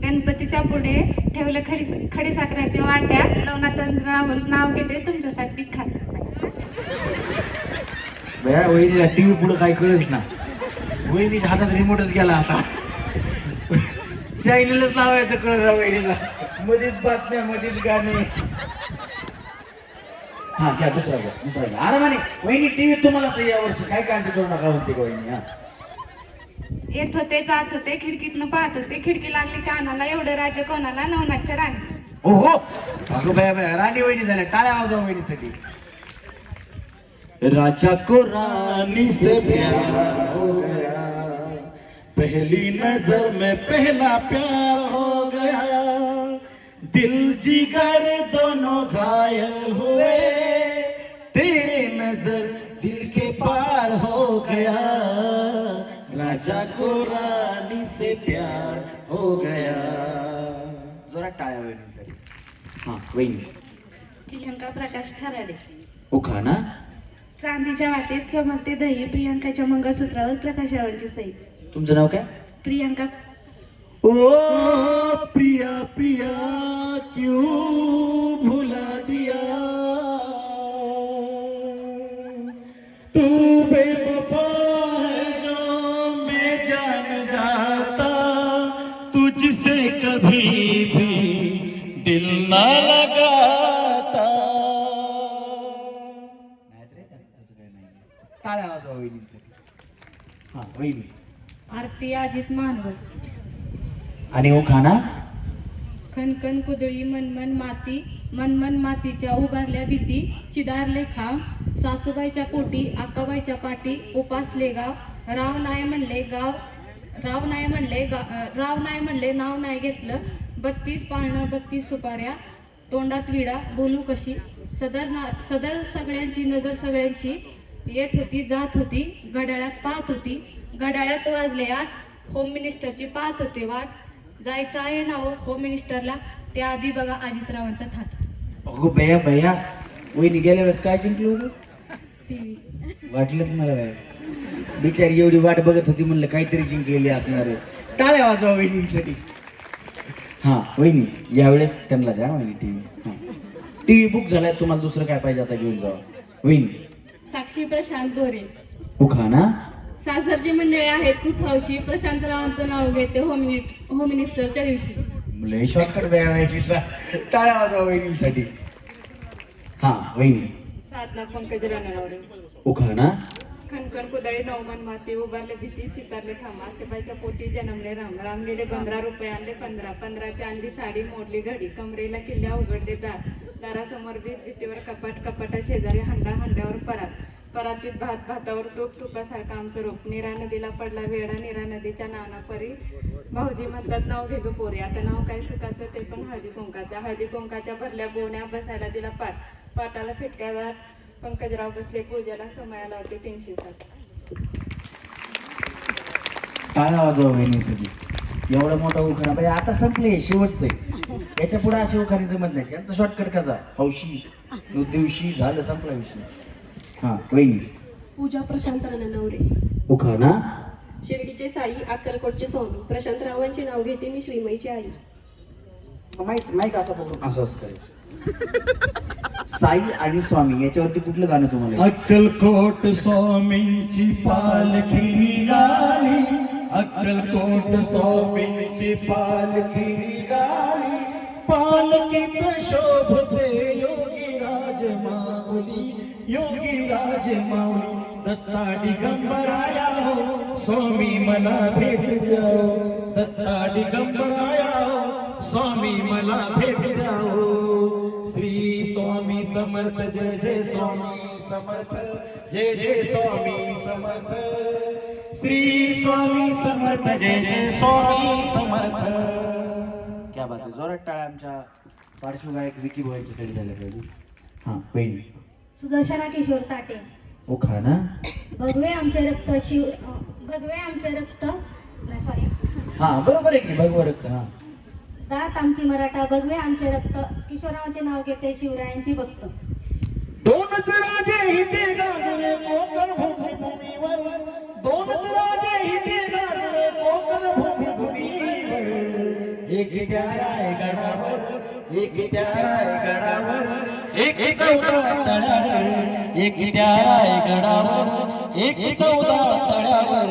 गणपतीच्या पुढे ठेवलं खडी साखराच्या वाट्या, नवनाथांचं नाव घेते तुमच्यासाठी खास. बया वहिनीला टीव्ही पुढे काय कळच ना. वहिनीच्या हातात रिमोटच गेला आता. चॅनलच लावायचं कळत ना वहिनीला. मध्येच बातम्या मध्येच गाणे. हा घ्या दुसरा घ्या. आरामाने वहिनी टीव्ही तुम्हालाच या वर्षी. काय काळजी करू नका म्हणते वहिनी. हा येत होते जात होते खिडकीतनं पाहत होते, खिडकी लागली कानाला, एवढं राज्य कोणाला, नवनाथच्या राणी. हो हो अगं बया बया राणी वहिनी झाल्या. टाळ्या वाजवा वहिनीसाठी. राजा को रानी से प्यार हो गया, पहली नजर में पहला प्यार हो गया, दिल जिगर दोनों घायल हुए, तेरे नजर दिल के पार हो गया, राजा को रानी से प्यार हो गया. जोरात टाळ्या वहिनीसाठी. हा वहिनी. प्रियंका प्रकाश खराडे. उखाणा? चांदीच्या वाटेत चमकते दही, प्रियंकाच्या मंगळसूत्रावर प्रकाशावरची सई. तुमचं नाव काय? प्रियंका. ओ प्रिया प्रिया क्यों भुला दिया, तू बेवफा है जो मैं जान जाता, तुझसे कभी भी दिल ना लगाता. टाळ्या वाजवा वहिनीसाठी. हा वहिनी. आरती अजित मानवर. आणि ओ खाना? खनखन कुदळी मनमन माती, मनमन मातीच्या उभारल्या भीती, चिदारले खांब, सासूबाईच्या पोटी अक्काबाईच्या पाठी, उपासले गाव, राव नाही म्हणले राव नाही म्हणले नाव नाही घेतलं, 32 पाळणं 32 सुपाऱ्या, तोंडात विडा बोलू कशी, सदर सगळ्यांची नजर सगळ्यांची, येत होती जात होती, घड्याळात पाहत होती, घड्याळात वाजले 8, होम मिनिस्टरची पाहत होते वाट, जायचं आहे ना हो होम मिनिस्टरला, त्याआधी बघा अजितरावांचा थाट. अगो बया बया वहिनी गेल्या वेळेस काय जिंकलं होतं? टीव्ही. वाटलंच मला बाय. बिचारी एवढी वाट बघत होती म्हणलं काहीतरी जिंकलेली असणार आहे. टाळ्या वाजवा वहिनींसाठी. हा वहिनी यावेळेस त्यांना द्या वहिनी टीव्ही. हा टीव्ही बुक झालाय. तुम्हाला दुसरं काय पाहिजे आता घेऊन जावा. वहिनी. साक्षी प्रशांत गोरे. उखाणा? सासरची मंडळी आहेत खूप हौशी, प्रशांतरावांचं नाव घेते होम मिनिस्टरच्या दिवशी. लय शॉर्टकट बया वहिनीचा. टाळ्या वाजवा वहिनीसाठी. हा वहिनी. साधना पंकज रणवरे. उखाणा? खणखण कुदळी नवमन माती, उभारले भीती चितारले थांबा, आत्याबाईच्या पोटी जन्मले राम, राम गेले 15 रुपये आणले 15, 15ची आणली साडी मोडली घडी, कमरेला किल्ल्या उघडले दार, दारासमोर भीतीवर कपाट, कपाटा शेजारी हंडा, हंड्यावर परात, परातीत भात, भातावर तूप, तुपासारखा आमचं रूप, नीरा नदीला पडला वेडा, नीरा नदीच्या नाना परी, भाऊजी म्हणतात नाव घे ग पोरी, आता नाव काय सुखाचं ते पण हळदी कुंकाचं, हळदी कुंकाच्या भरल्या गोण्या, बसायला दिला पाठ, पाटाला फिटक्यावर पंकजराव बसले, पूजेला समया लावते 307. टाळा वाजवा वहिनीसाठी. एवढा मोठा उखाणा बाई आता संपले, शेवटच आहे. याच्या पुढे असे उखाणे जमत नाही. यांचा शॉर्टकट कसा? हौशी दिवशी झालं संपला विषय. हा वहिनी. पूजा प्रशांत रणनवरे. उखाणा? शिर्डीचे साई, अक्कलकोटचे स्वामी, प्रशांतरावांचे नाव घेते मी श्रीमईची आई. माईक असं बघून असं करायचं. साई आणि स्वामी याच्यावरती कुठलं गाणं तुम्हाला? अक्कलकोट स्वामींची पालखी निघाली, अक्कलकोट स्वामींची पालखी निघाली, पालखीत शोभते योगी राज माऊली, योगी राज माऊली, दत्ता दिगंबराया हो स्वामी मला भेट द्या, दत्ता दिगंबराया हो स्वामी मला भेट द्या. श्री स्वामी समर्थ, जय जय स्वामी समर्थ, जय जय स्वामी समर्थ, श्री स्वामी समर्थ, जय जय स्वामी समर्थ. क्या बात आहे. जोरात टाळ्या आमच्या पार्श्वगायक विकी भाईच्या साठी झाल्या पाहिजे. हा पहिली. सुदर्शना किशोर ताटे. उखाणा? भगवे आमचे रक्त भगवे आमचे रक्त नाही सॉरी हा बरोबर आहे की भगवा रक्त. हा जात आमची मराठा भगवे आमचे रक्त किशोरावांचे नाव घेते शिवरायांची भक्त. दोनच राजे इथे गाजले कोकण भूमीवर, दोनच राजे इथे गाजले कोकण भूमीवर. एक त्या रायगडावर, एक त्या रायगडावर, एक 14 तळ्यावर, एक त्या रायगडावर, एक 14 तळ्यावर.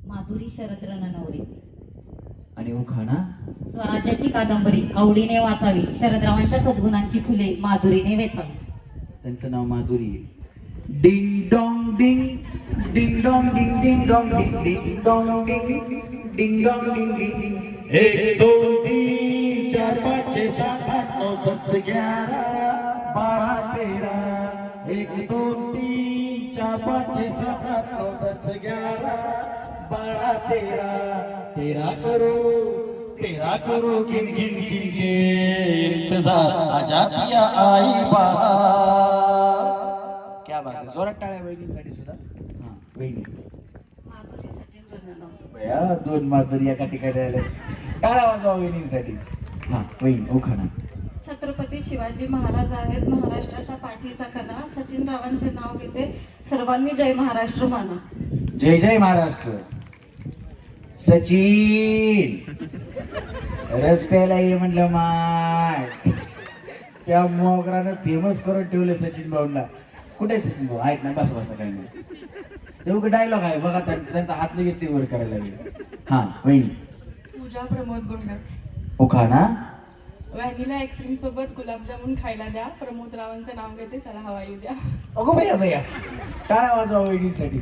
माधुरी शरद रणनवरे. आणि उखाणा स्वराज्याची कादंबरी आवडीने वाचावी, शरदरावांच्या सद्गुणांची फुले माधुरीने वेचावी. त्यांचं नाव माधुरी आहे. Ding dong ding, ding dong ding, ding dong ding, ding dong ding, ding dong ding ding. 1 2 3 4 5 6 7 8 9 10 11 12 13. 1 2 3 4 5 6 7 8 9 10 11 12 13. 13 करो गिन गिन गिन के इंतजार आजा पिया आई बहार. क्या बात आहे. जोरात टाळ्या वहिनींसाठी सुद्धा. हा वहिनी माधुरी सचिन रणनवरे. बया, 2 माधुरी एका ठिकाणी आले. टाळ्या वाजवा वहिनींसाठी. हा वहिनी उखाणा. छत्रपती शिवाजी महाराज आहेत महाराष्ट्राच्या पाठीचा कणा, सचिनरावांचे नाव घेते सर्वांनी जय महाराष्ट्र माना. जय जय महाराष्ट्र. सचिन रस्त्याला ये म्हटलं माय, त्या मोगरानं फेमस करून ठेवलं सचिन भाऊंना. कुठे आहेत सचिन भाऊ? आहेत ना, बस बसा काही नाही. तेवढं डायलॉग आहे बघा, त्यांचा हात लगेच ते वर करायला लागले. हा वहिनी पूजा प्रमोद गोंडर. उखाणा. व्हॅनिला आईस्क्रीम सोबत गुलाबजामुन खायला द्या, प्रमोद रावांचं नाव घेते चला हवाई द्या. अगो भैया भैया, टाळ्या वाजवा वहिनीसाठी.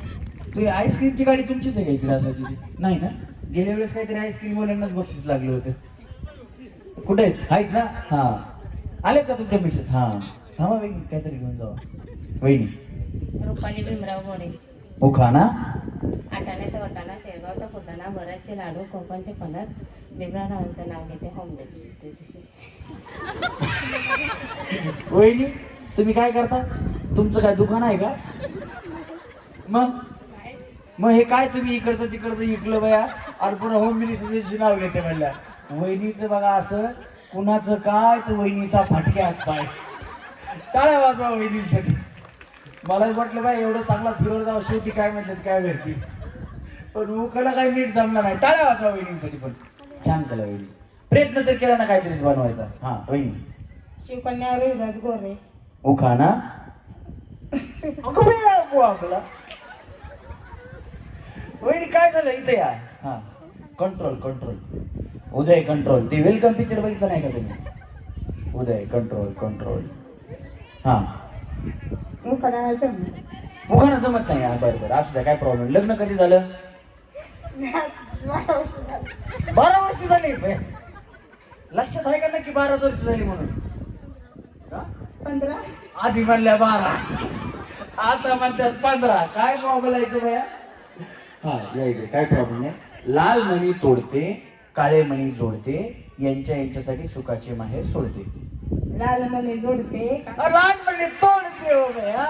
तू आईस्क्रीमची गाडी तुमचीच आहे का इकडे असायची? नाही ना, गेल्या वेळेस काहीतरी आईस्क्रीम वाल्यांनाच बक्षीस लागलं होतं. कुठे आहेत ना? हा आले का तुमच्या मिसेस? हा थांबा वहिनी, काहीतरी घेऊन जावा. वहिनी रुपाली भीमराव मोरे. उखाणा. आटाण्याचा वाटाणा, शेळगावचा फुटाणा, बराचे लाडू, कोकणचे फणस, भीमरावांचं नाव घेते होमडे. वहिनी तुम्ही काय करता? तुमचं काय दुकान आहे का? मग हे काय तुम्ही इकडचं तिकडचं इकलं बया, आणि पुन्हा होम मिनिस्टरचे नाव घेते म्हणल्या. वहिनीचं बघा असं, कुणाचं काय तर वहिनीचा फटक्यात पाय. टाळ्या वाजवा वहिनीसाठी. मला वाटलं बाय एवढं चांगला फिरवर जावं, शेवटी काय म्हणतात काय वरती, पण उखाणा काही नीट जमला नाही. टाळ्या वाजवा वहिनीसाठी. पण छान केला वहिनी, प्रयत्न तर केला ना काहीतरीच बनवायचा. हा वहिनी शिवकन्या रोहिदास गोरे. उखाणा. आपला वहिनी काय झालं इथे या. हा कंट्रोल कंट्रोल. उदय कंट्रोल. ते वेलकम पिक्चर बघितलं नाही का तुम्ही? उदय कंट्रोल कंट्रोल. हा उखाणा जमत नाही. बरं बरं असू द्या, काय प्रॉब्लेम. लग्न कधी झालं? 12 वर्ष झाली. लक्षात आहे का नक्की 12 वर्ष झाली म्हणून? 15. आधी म्हणल्या 12, आता म्हणतात 15. काय बोलायचं बया. हा या काय प्रॉब्लेम नाही. लाल मणी तोडते, काळे मणी जोडते, यांच्यासाठी सुखाचे माहेर सोडते. लाल मणी जोडते, लाल मणी तोडते हो बया.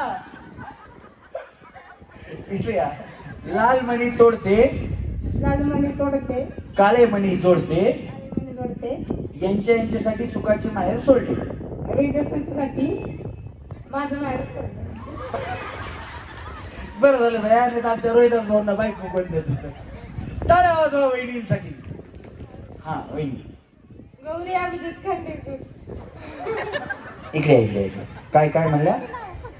इथे या. लाल मणी तोडते, लाल मणी तोडते, काळे मणी जोडते, मणी जोडते, यांच्यासाठी सुखाचे माहेर सोडले. रोहिदासांसाठी माझं माहेर सोडलं. बरं झालं भया, आमच्या रोहिदास भाऊंना बायको कोण देत होतं. टाळ्या वाजवा वहिनींसाठी. हा वहिनी गौरी अभिजित खांडेकर. इकडे इकडे इकडे. काय काय म्हणल्या?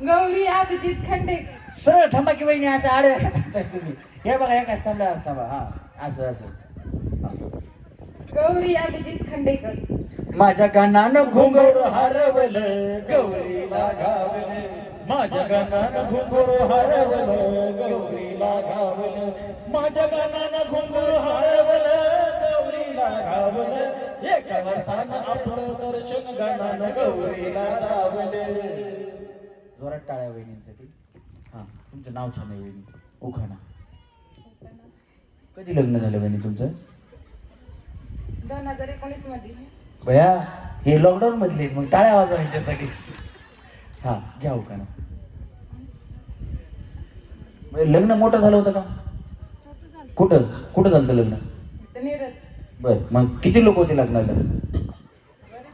गौरी अभिजित खांडेकर. सरळ थांबा की वहिनी, असं आडव्या का थांबताय तुम्ही? हे बघा एकाच थांबल्या असता बा. हा असं असं. गौरी अभिजित खांडेकर. माझ्या कानानं घुंगरू हरवलं गौरीला घावलं, माझ्या गानानं घुंगरू हरवलं गौरीला घावलं, माझ्या गानानं घुंगरू हरवलं गौरीला घावलं, एका वर्षानं आपलं दर्शन गानानं गौरीला लावलं. जोरात टाळ्या वहिनींसाठी. हा तुमचं नाव छान आहे वहिनी. उखाणा. कधी लग्न झालं वहिनी तुमचं? 2019 मध्ये. भया हे लॉकडाऊन मधले आहेत, मग टाळ्या वाजवा यांच्यासाठी. हा घ्या उखाणा. लग्न मोठं झालं होतं का? कुठं कुठं झालं लग्न? बर, मग किती लोक होते लग्नाला?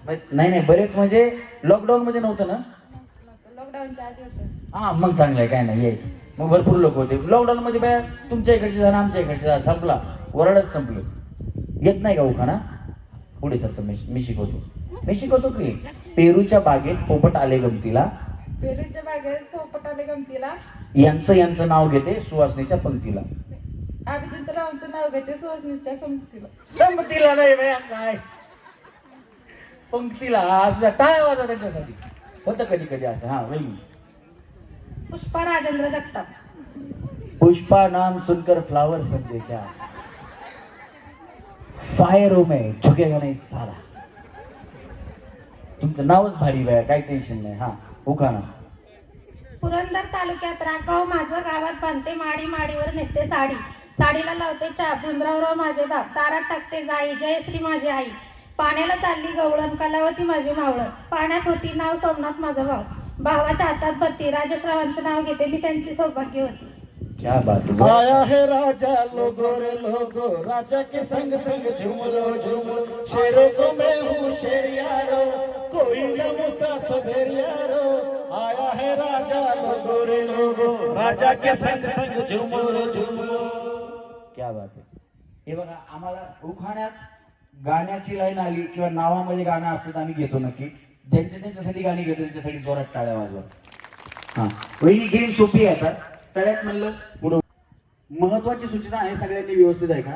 नाही नाही, बरेच म्हणजे लॉकडाऊन मध्ये नव्हतं ना? लॉकडाऊनच्या आधी होतं. हा, मग चांगलं आहे, काय नाही यायचं. मग भरपूर लोक होते लॉकडाऊन मध्ये. बाया तुमच्या इकडचे जण आमच्या इकडचे जण, संपला, वरडच संपलं. येत नाही का उखाणा? पुढे सर मी शिकवतो की पेरूच्या बागेत पोपट आले गमतीला, पेरूच्या बागेत पोपट आले गमतीला, यांचं नाव घेते सुवासनीच्या पंक्तीला. अभिजितरावांचं नाव घेते सुवासनीच्या संमतीला. संमतीला नाही बाया, काय पंक्तीला. असं टाळ्या वाजा त्यांच्यासाठी. होतं कधी कधी असं. हा वहिनी. पुष्पा राजेंद्र जगताप. पुष्पा नाम सुनकर फ्लावर समजे क्या, फायर हो में झुकेगा नाही साला. तुमचं नावच भारी बाया, काही टेन्शन नाही. हा, उखाणा. पुरंदर तालुक्यात रागाव माझं गावात बांधते माडी, माडीवर नेसते साडी, साडीला लावते चाप, भीमरावराव माझे बाप, तारात टाकते जाई, जयश्री माझी आई, पाण्याला चालली गवळण, कलावती माझी मावळण, पाण्यात होती नाव सोमनाथ माझा भाव, भावाच्या हातात बत्ती, राजेशरावांचं नाव घेते मी त्यांची सौभाग्यवती. क्या बात है. आया है राजा लोगो रे लोगो, राजा के संग संग झूमरो झूमरो, शेरों को मैं हूँ शेरियारो, कोई न मुसाफिर भेरियारो. आया है राजा लोगो रे लोगो, राजा के संग संग झूमरो झूमरो. क्या बात आहे. हे बघा, आम्हाला उखाण्यात गाण्याची लाईन आली किंवा नावामध्ये गाणं असलं तर आम्ही घेतो नक्की. ज्यांच्यासाठी गाणी घेतो त्यांच्यासाठी जोरात टाळ्या वाजवा. हा वहिनी, गेम सोपी आहे. आता तळ्यात म्हणलं पुढं. महत्वाची सूचना आहे, सगळ्यांनी व्यवस्थित आहे का?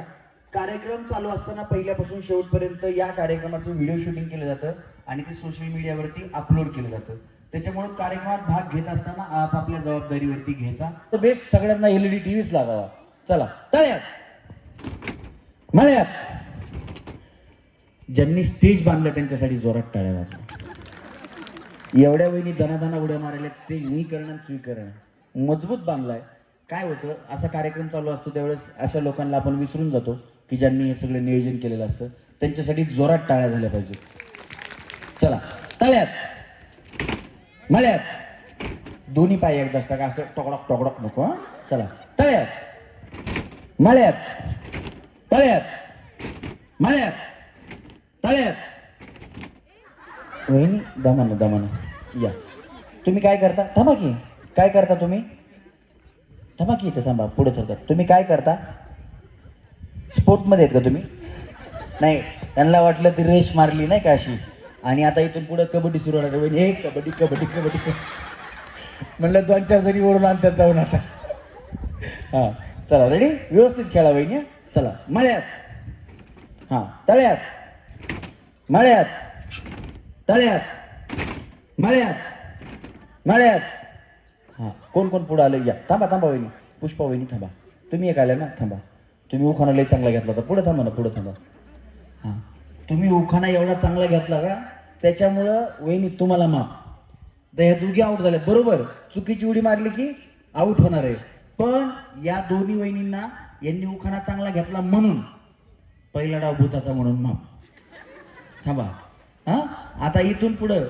कार्यक्रम चालू असताना पहिल्यापासून शेवटपर्यंत या कार्यक्रमाचं व्हिडिओ शूटिंग केलं जातं आणि ते सोशल मीडियावरती अपलोड केलं जातं. त्याच्यामुळे कार्यक्रमात भाग घेत असताना आपापल्या जबाबदारीवरती घ्यायचा. तर बेस्ट सगळ्यांना LED TVच लागावा. चला तळ्यात मळ्यात. ज्यांनी स्टेज बांधलं त्यांच्यासाठी जोरात टाळ्या वाजवा. एवढ्या वहिनी दनादना उड्या मारायला स्टेज मी करणं स्वीकरण मजबूत बांधलाय. काय होतं, असा कार्यक्रम चालू असतो त्यावेळेस अशा लोकांना आपण विसरून जातो की ज्यांनी हे सगळं नियोजन केलेलं असतं. त्यांच्यासाठी जोरात टाळ्या झाल्या पाहिजे. चला तळ्यात मळ्यात. दोन्ही पाय एकदाच टाका, असं टोकडक टोकडक नको. हा, चला तळ्यात मळ्यात, तळ्यात मळ्यात, तळ्यात. वहिनी दमानं या. तुम्ही काय करता? थांबा की. काय करता तुम्ही? थांबा की इथं थांबा, पुढे सरका. तुम्ही काय करता? स्पोर्टमध्ये आहेत का तुम्ही? नाही, त्यांना वाटलं ती रेस मारली नाही का अशी, आणि आता इथून पुढे कबड्डी सुरू होणार. वहिनी एक कबड्डी कबड्डी कबड्डी म्हणलं 2-4 जणी ओढून आणतात जाऊन आता. हां चला, रेडी? व्यवस्थित खेळा वहिनी. चला मळ्यात. हां तळ्यात मळ्यात, तळ्यात मळ्यात, मळ्यात. हां कोण कोण पुढं आलं? या. थांबा वहिनी. पुष्पा वहिनी थांबा. तुम्ही एक आल्या ना, थांबा. तुम्ही उखाणा लई चांगला घेतला होता. पुढे थांबा ना, पुढे थांबा. हां तुम्ही उखाणा एवढा चांगला घेतला का, त्याच्यामुळं वहिनी तुम्हाला माफ. तर ह्या दोघी आऊट झाल्यात बरोबर. चुकीची उडी मारली की आऊट होणार आहे. पण या दोन्ही वहिनींना यांनी उखाणा चांगला घेतला म्हणून पहिला डाव भूताचा म्हणून माफ. थांबा. हां आता इथून पुढं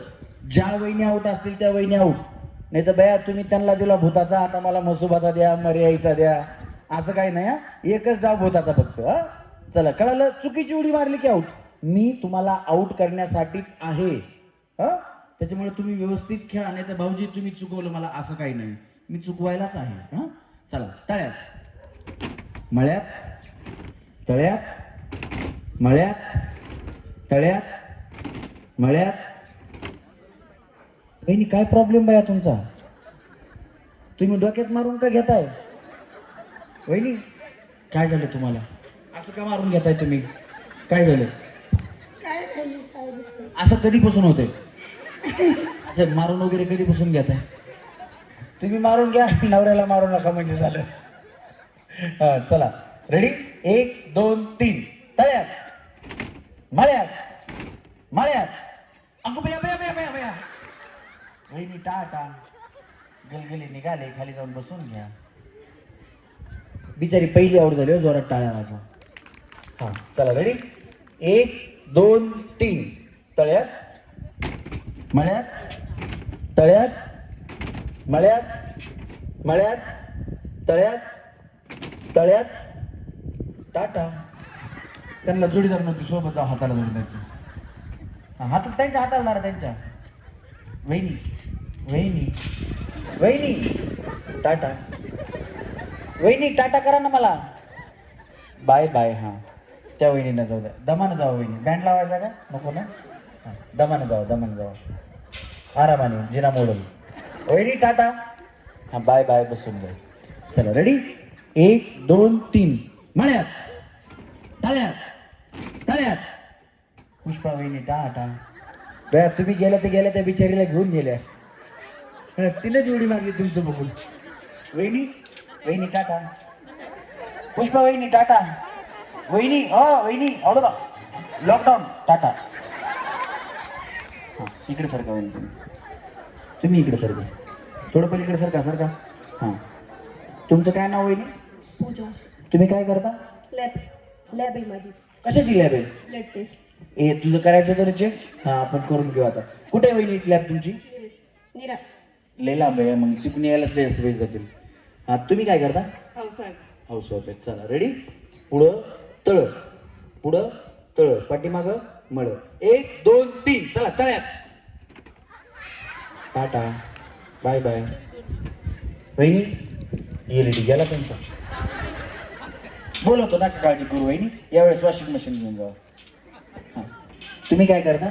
ज्या वहिनी आऊट असतील त्या वहिनी आऊट. नाही तर बया तुम्ही त्यांना दिला भूताचा, आता मला मसुबाचा द्या, मर्याईचा द्या, असं काही नाही. हा एकच डाव भूताचा फक्त. हा चला कळालं. चुकीची उडी मारली की आऊट. मी तुम्हाला आऊट करण्यासाठीच आहे. हा त्याच्यामुळे तुम्ही व्यवस्थित खेळा. नाही तर भाऊजी तुम्ही चुकवलं मला, असं काही नाही. मी चुकवायलाच आहे. हा चला तळ्यात मळ्यात, तळ्यात मळ्यात, तळ्यात मळ्यात. बहिणी काय प्रॉब्लेम बाया तुमचा? तुम्ही डोक्यात मारून का घेताय? वहिनी काय झालं तुम्हाला? असं का मारून घेताय तुम्ही? काय झालं? काय नाही, काय असं कधीपासून होतंय? असं मारून वगैरे कधीपासून घेताय? तुम्ही मारून घ्या, नवऱ्याला मारू नका म्हणजे झालं. हा चला रेडी? 1 2 3. तळ्यात मळ्यात, मळ्यात. अगो बया बया बया बया बया. वहिनी टाटा गलगली निघाले, खाली जाऊन बसून घ्या. बिचारी पहिली आऊट झाली. जोरात टाळ्या वाजवा. हा चला रेडी? 1 2 3. तळ्यात मळ्यात, तळ्यात मळ्यात, मळ्यात, तळ्यात, तळ्यात. टाटा त्यांना जोडीदार नव्हती, सोबत जाऊ हाताला जोडी त्यांच्या. हातात त्यांच्या हाताला धरा त्यांच्या. वहिनी वहिनी वहिनी टाटा. वहिनी टाटा करा ना मला. Bye bye. हां त्या वहिनीनं जाऊ द्या. दमानं जावं वहिनी. बँड लावायचा का नको ना. हां दमानं जावं. आरामाने जिना मोडल. वहिनी टाटा. हां बाय बाय. बसून द्या. चला रेडी. 1 2 3 मळ्यात तळ्यात. पुष्पा वहिनी टाटा. बया तुम्ही गेल्या त्या बिचारीला घेऊन गेल्या. तिने उडी मारली तुमचं बघून. वहिनी टाटा. पुष्पा वहिनी टाटा. वहिनी आवडला लॉकडाऊन टाटा. हां इकडे सारखा वहिनी तुम्ही इकडे सारखं थोडं पलीकडे सारखा. हां तुमचं काय नाव वहिनी? पूजा. तुम्ही काय करता? लॅब आहे माझी. कशाची लॅब आहे? Blood test. तुझं करायचं होतं चेक. हां आपण करून घेऊ आता. कुठे आहे वहिनी लॅब तुमची? निरा. लय लांब आहे मग तिकडून यायलाच लय पैसे जातील. हां तुम्ही काय करता? हाऊस वाईफ आहे. चला रेडी. पुढं तळ पाठीमागं मळ. 1 2 3 चला तळ्यात. Tata bye bye. वहिनी एलईडी गेला तुमचा. बोलवतो नका काळजी करू वहिनी. यावेळेस वॉशिंग मशीन घेऊन जाऊ. हां तुम्ही काय करता?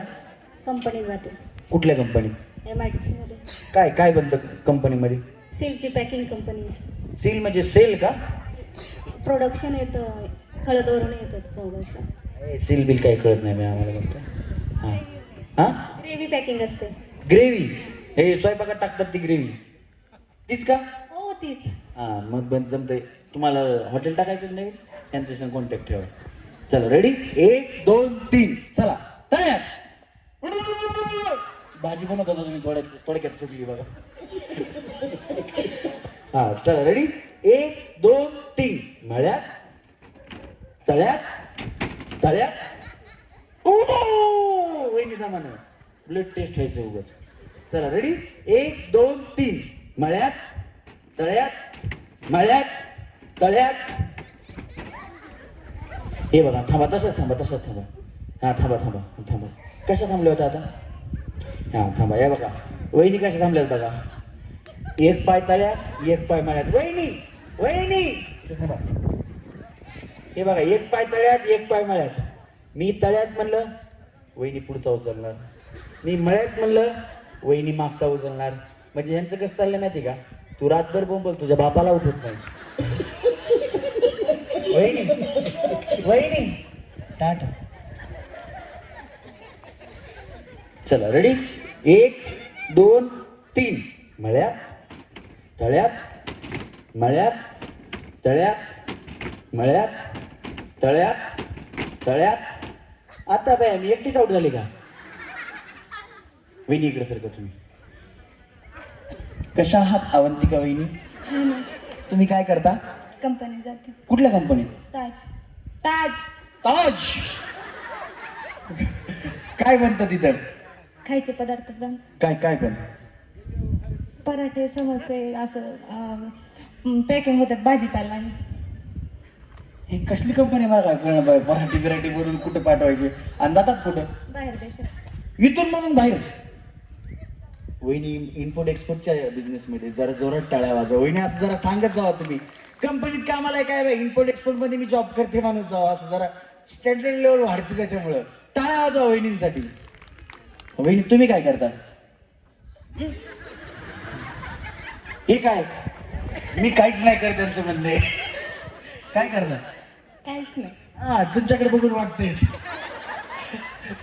कंपनीत जाते. कुठल्या कंपनी? MIDC मध्ये. काय बनतं कंपनीमध्ये? सेलची पॅकिंग कंपनी. सील म्हणजे सेल का? प्रोडक्शन येतं, हळदवरून येतं प्रोडक्शन. सील बिल काही कळत नाही मी आम्हाला फक्त. हां ग्रेव्ही पॅकिंग असते. ग्रेव्ही हे स्वयंपाकात टाकतात ती ग्रेव्ही तीच का? हो तीच. हां मग बंद जमतंय. तुम्हाला हॉटेल टाकायचं नाही त्यांच्या संग कॉन्टॅक्ट ठेवा. चला रेडी. 1 2 3 चला तळ्यात. भाजी बनवत होता तुम्ही थोडक्यात चुकली बघा. हां चला रेडी. 1 2 3 मळ्यात तळ्यात. वहिनी दामानं ब्लड टेस्ट व्हायचं उगाच. चला रेडी. 1 2 3 मळ्यात तळ्यात. हे बघा थांबा. तसंच थांबा. हां थांबा. कशा थांबल्या होत्या आता? हां थांबा. या बघा वहिनी कशा थांबल्यात बघा. 1 पाय तळ्यात 1 पाय मळ्यात. वहिनी थांबा. हे बघा 1 पाय तळ्यात 1 पाय मळ्यात. मी तळ्यात म्हणलं वहिनी पुढचा उचलणार. मी मळ्यात म्हणलं वहिनी मागचा उचलणार. म्हणजे यांचं कसं चाललं माहिती का? तू रातभर बोंबल तुझ्या बापाला उठत नाही. वहिनी टाटा. चला रेडी. 1 2 3 मळ्यात तळ्यात. आता बाय मी एकटीच आउट झाली का? वहिनी इकडे सारखं. तुम्ही कशा आहात अवंतिका वहिनी? छान आहे. तुम्ही काय करता? कंपनीत जाते. कुठल्या कंपनीत? ताज. काय बनतं तिथं? खायचे पदार्थ पण. काय पण? पराठे समोसे असं पॅकिंग होतात भाजीपाला. हे कसली कंपनी मला काय कळलं बाय. पराठी बनवून कुठं पाठवायचे आणि जातात कुठं? बाहेर देशात. इथून म्हणून बाहेर. वहिनी इम्पोर्ट एक्सपोर्टच्या बिझनेसमध्ये जरा जोरात टाळ्या वाजवा. वहिनी असं जरा सांगत जावा तुम्ही. कंपनीत कामाला काय बाय इम्पोर्ट एक्सपोर्ट मध्ये मी जॉब करते माणूस जावा. असं जरा स्टँडर्ड लेवल वाढते त्याच्यामुळं. टाळ्या वाजवा वहिनींसाठी. वहिनी तुम्ही काय करता? हे काय? मी काहीच नाही करत त्यांचं म्हणणं आहे. काय करणार? काहीच नाही. हा तुमच्याकडे बघून वाटते.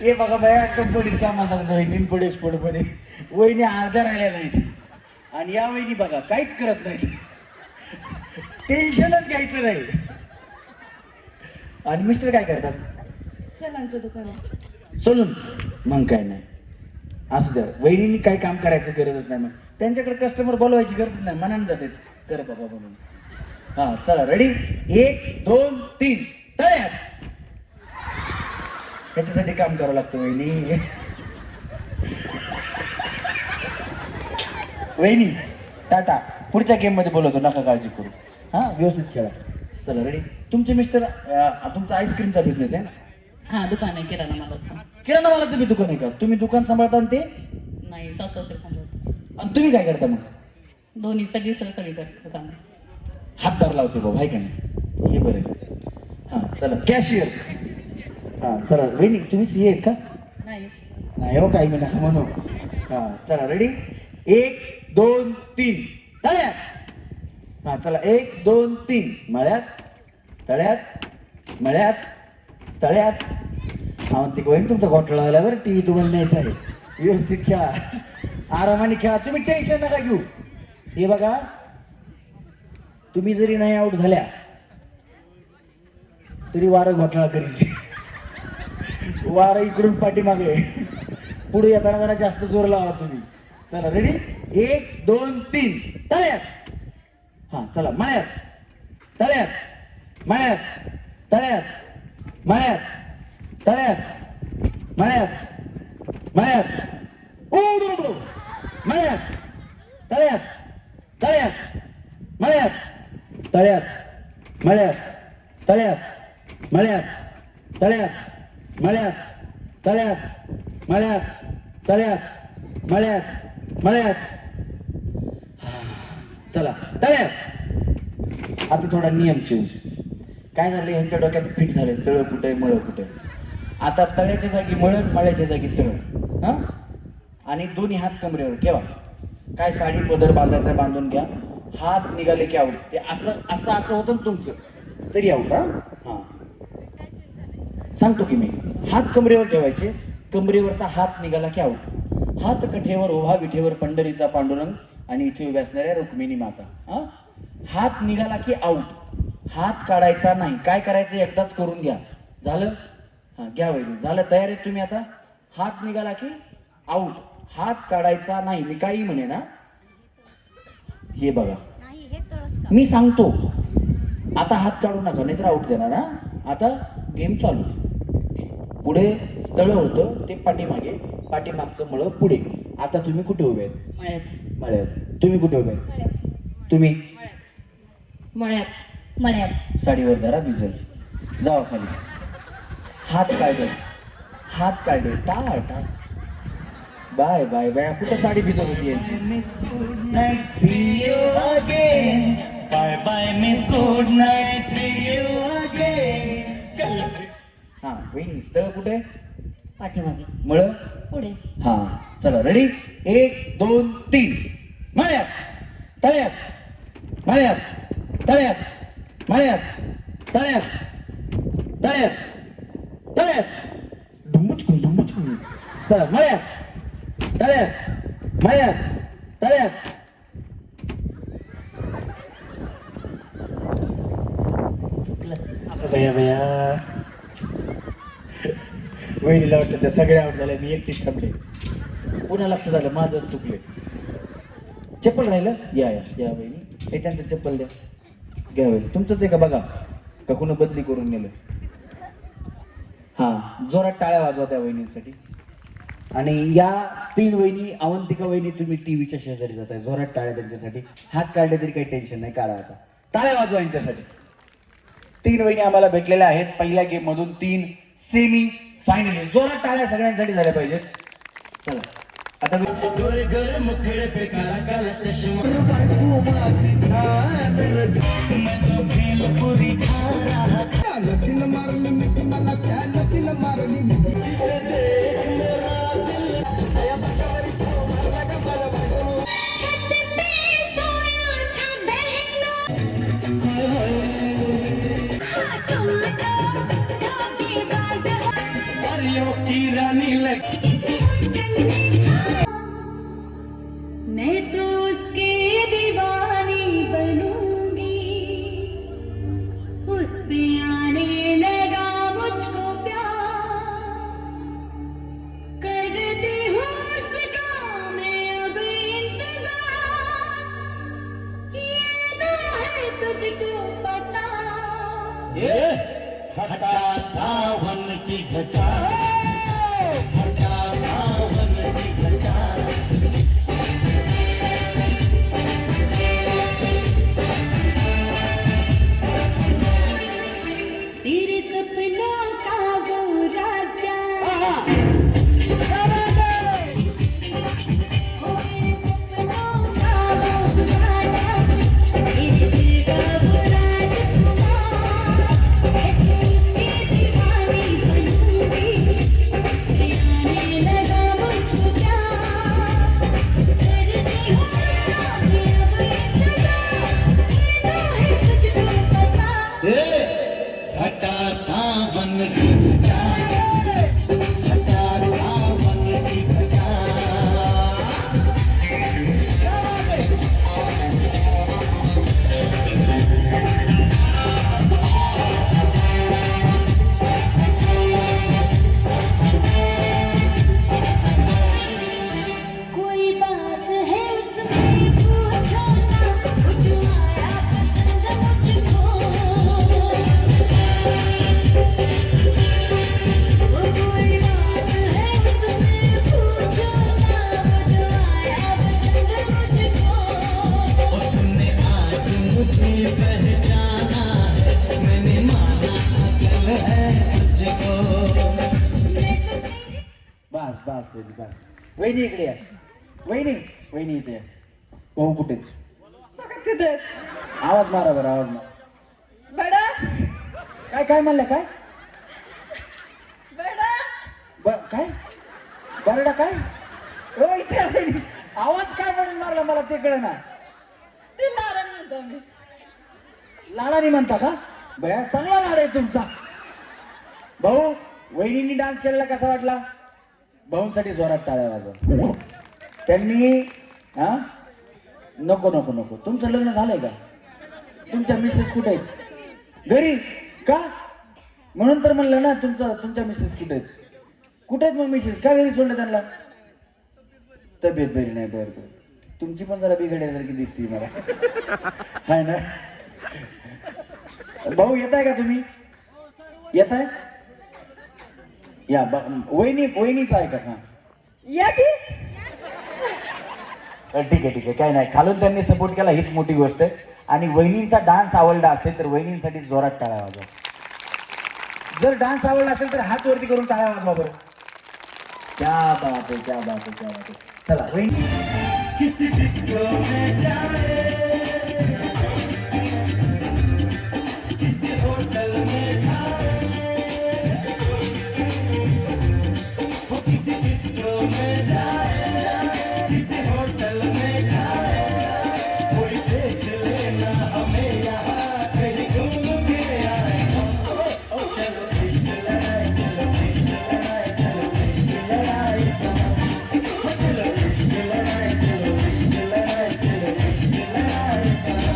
हे बघा बाया कंपनीत कामाला वहिनी इम्पोर्ट एक्सपोर्ट मध्ये. वहिनी अर्ध्या राहिल्या नाहीत आणि या वहिनी बघा काहीच करत नाही. टेन्शनच घ्यायचं नाही. आणि मिस्टर काय करतात? सलांचं दुकान आहे. सोलून. मग काय नाही असं द्या. वहिनींनी काही काम करायचं गरजच नाही. मग त्यांच्याकडे कस्टमर बोलवायची गरजच नाही. मनाने जाते कर बाबा म्हणून. हा चला रेडी. 1 2 3 तळ्यात. त्याच्यासाठी काम करावं लागतं वहिनी. वहिनी टाटा. पुढच्या गेम मध्ये बोलवतो नका काळजी करू. हां व्यवस्थित खेळा. चला रेडी. तुमचे मिस्टर तुमचा आईस्क्रीमचा बिझनेस आहे ना? हा दुकान आहे किराणा मालाचं. किराणा मालाचं बी दुकान आहे का? तुम्ही दुकान सांभाळता आणि ते, नाही सासू सासरे सांगत. आणि तुम्ही काय करता मग? दोन्ही सगळी करतो काम. हातभार लावते बाबा, आहे का नाही? हे बरं. हां चला, कॅशियर. हां चला वहिनी, तुम्ही सीए आहेत का? नाही नाही हो, काही मी नका म्हणू. हां चला, रेडी? 1 2 3 तळ्यात. हां चला, 1 2 3 मळ्यात तळ्यात मळ्यात तळ्यात. हा ती वहिनी, तुमचा घोटाळा आला बरं. टी व्ही तुम्हाला न्यायचा आहे, व्यवस्थित खेळा, आरामाने खेळा, तुम्ही टेन्शन नका घेऊ. हे बघा, तुम्ही जरी नाही आउट झाल्या तरी वारं घोटाळा करील. वारं इकडून पाठीमागे, पुढे येताना जरा जास्त जोर लावा तुम्ही. चला रेडी? 1 2 3 तळ्यात. हा चला, मळ्यात तळ्यात मळ्यात तळ्यात मळ्यात तळ्यात मळ्यात मळ्यात ओ मळ्यात तळ्यात तळ्यात मळ्यात तळ्यात मळ्यात तळ्यात मळ्यात तळ्यात मळ्यात तळ्यात मळ्यात तळ्यात मळ्यात मळ्यात. चला तळ्यात. आता थोडा नियम चेंज. काय झालं, ह्यांच्या डोक्यात फिट झाले, तळ कुठे मळ कुठे. आता तळ्याच्या जागी मळ, मळ्याच्या जागी तळ. हा, आणि दोन्ही हात कमरेवर ठेवा. काय साडी पदर बांधायचा बांधून घ्या. हात निघाले की आऊट. ते असं असं असं होतं ना तुमचं, तरी आऊट. हा सांगतो की मी, हात कमरेवर ठेवायचे, कमरेवरचा हात निघाला की आऊट. हात कठेवर उभा विठेवर पंढरीचा पांडुरंग आणि इथे उभ्या असणाऱ्या रुक्मिणी माता. हा, हात निघाला की आऊट. हात काढायचा नाही. काय करायचं एकदाच करून घ्या. झालं? हा घ्या वैद्य. झालं? तयार आहेत तुम्ही आता? हात निघाला की आऊट. हात काढायचा नाही. मी काही म्हणे ना, हे बघा मी सांगतो. आता हात काढू नका, नाहीतर आऊट देणार. हा, आता गेम चालू. पुढे तळ होतं ते पाठीमागे, पाठीमागचं मळ पुढे. आता तुम्ही कुठे उभे आहेत? मळ्यात. मळ्यात. तुम्ही कुठे उभे आहेत? तुम्ही मळ्यात. मळ्यात. साडीवर धरा, भिजल. जावा खाली. हात काढले, हात काढले, टाळ टाळ. Bye bye bye. कुठं साडी भिजत होती यांची? Bye bye miss good night, see you again. हा वहिनी, तळ कुठे? पाठीमागे. मळ पुढे. हा चला रेडी? 1 2 3 मळ्यात तळ्यात मळ्यात तळ्यात मळ्यात तळ्यात तळ्यात तळ्यात डुंबुचकून डुंबुचकून. चला, मळ्यात तळ्यात मळ्यात तळ्यात. भैया भैया, वहिनीला वाटलं त्या सगळ्या आउट झाल्या, मी एकटीच थांबले. पुन्हा लक्षात आलं माझंच चुकले. चप्पल राहिलं? या या या वहिनी, हे त्यांचं चप्पल द्या. घ्या वहिनी. तुमचंच आहे का बघा, का कुणा बदली करून नेलं? हां जोरात टाळ्या वाजवा त्या वहिनींसाठी. आणि या 3 वहिनी, अवंतिका वहिनी, तुम्ही टीव्हीच्या शेजारी जाताय. जोरात टाळ्या त्यांच्यासाठी. हात काढले तरी काही टेन्शन नाही, काढा आता. टाळ्या वाजवा यांच्यासाठी. 3 वहिनी आम्हाला भेटलेल्या आहेत पहिल्या गेम मधून. 3 सेमी फायनलिस्ट. जोरात टाळ्या सगळ्यांसाठी झाल्या पाहिजेत. चला आता गोरे गोरे मुखड़े पे काला काला चश्मा, मैं तो खेल पूरी खा रहा था. परियों की रानी लगी. मैं तो उसके दीवानी बनूंगी, उस पे आने लगा मुझको प्यार, करती हूँ उसका मैं अब इंतजार, ये तो है तुझको पता. ये हटा सावन की घटा, हटा सावन की घटा. तेरे सपनों का वो वहिनी बस. वहिनी इकडे या. वहिनी वहिनी इथे या. भाऊ कुठे आहेत? कुठे आहेत? आवाज मारा बरं, आवाज मारा. बडा काय काय म्हणलं? काय बडा काय बरडा काय? हो इथे आहे वहिनी. आवाज काय म्हणून मारला मला ते कळना. ते लारण म्हणतो मी. लाडानी म्हणता का? बया चांगला लाड आहे तुमचा. भाऊ वहिनींनी डान्स केलेला कसा वाटला? भाऊंसाठी जोरात टाळ्या वाजवा. त्यांनी हा नको नको नको. तुमचं लग्न झालंय का? तुमच्या मिसेस कुठे आहेत? घरी का? म्हणून तर म्हणलं ना तुमच्या मिसेस कुठे आहेत? कुठे आहेत मग मिसेस? का घरी सोडलं त्यांना? तब्येत बरी नाही. बरं बरं. तुमची पण जरा बिघडल्यासारखी दिसते मला. हाय ना? भाऊ येत आहे का तुम्ही? येत आहे या. वहिनीचा आहे का? हा या की. ठीक आहे ठीक आहे. काय नाही, खालून त्यांनी सपोर्ट केला हीच मोठी गोष्ट आहे. आणि वहिनींचा डान्स आवडला असेल तर वहिनींसाठी जोरात टाळ्या वाजवा. जर डान्स आवडला असेल तर हात वरती करून टाळ्या वाजवा बरं. क्या बात आहे, क्या बात आहे, क्या बात आहे. चला वहिनी. किसी डिस्को में जाए, किसी होटल में खाए, वो किसी डिस्को में जाए, किसी होटल में खाए, कोई देख लेना हमें यहाँ कहीं घूम के आए. ओ चलो कृष्ण लड़ाई, चलो कृष्ण लड़ाई, चलो कृष्ण लड़ाई समा. ओ चलो कृष्ण लड़ाई, चलो कृष्ण लड़ाई, चलो कृष्ण लड़ाई समा.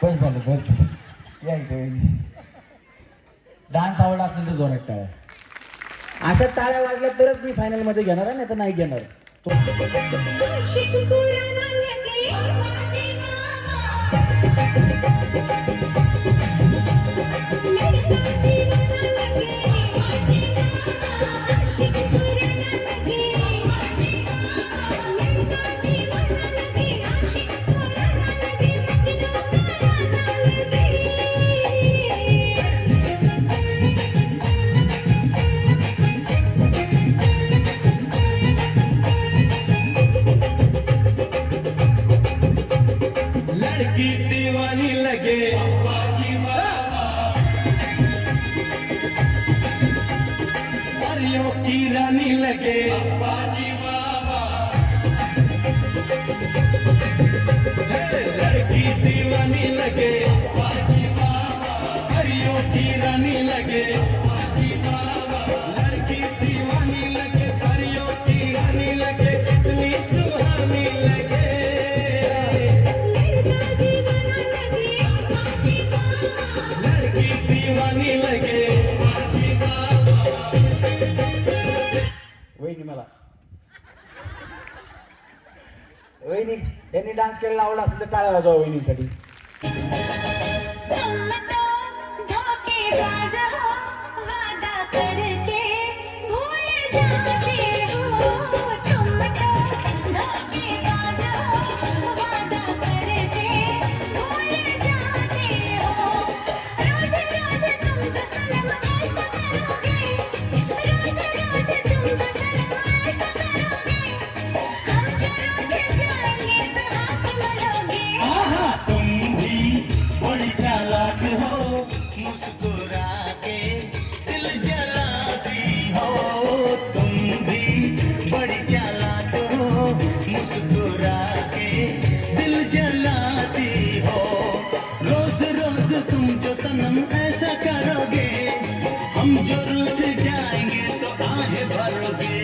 बस झालं बस झालं. या इथे वहिनी. डान्स आवडला असेल तर जोरात टाळ्या. अशा टाळ्या वाजल्या तरच मी फायनल मध्ये घेणार आहे, नाही तर नाही घेणार. लड़की दीवानी लगे, परियों की रानी लगे, लड़की दीवानी लगे, परियों की रानी लगे, लड़की दीवानी लगे, परियों की रानी लगे, कितनी सुहानी लगे. लड़की दीवानी लगे. वहिनी मला वहिनी यांनी डान्स केलेला आवडला असेल तर टाळ्या वाजवा वहिनीसाठी. तुम भी बड़ी चालाक हो, मुस्कुरा के दिल जलाती हो. तुम भी बड़ी चालाक हो, मुस्कुरा के दिल जलाती हो. रोज रोज तुम जो सनम ऐसा करोगे, हम जो रूठ जाएंगे तो आहे भरोगे.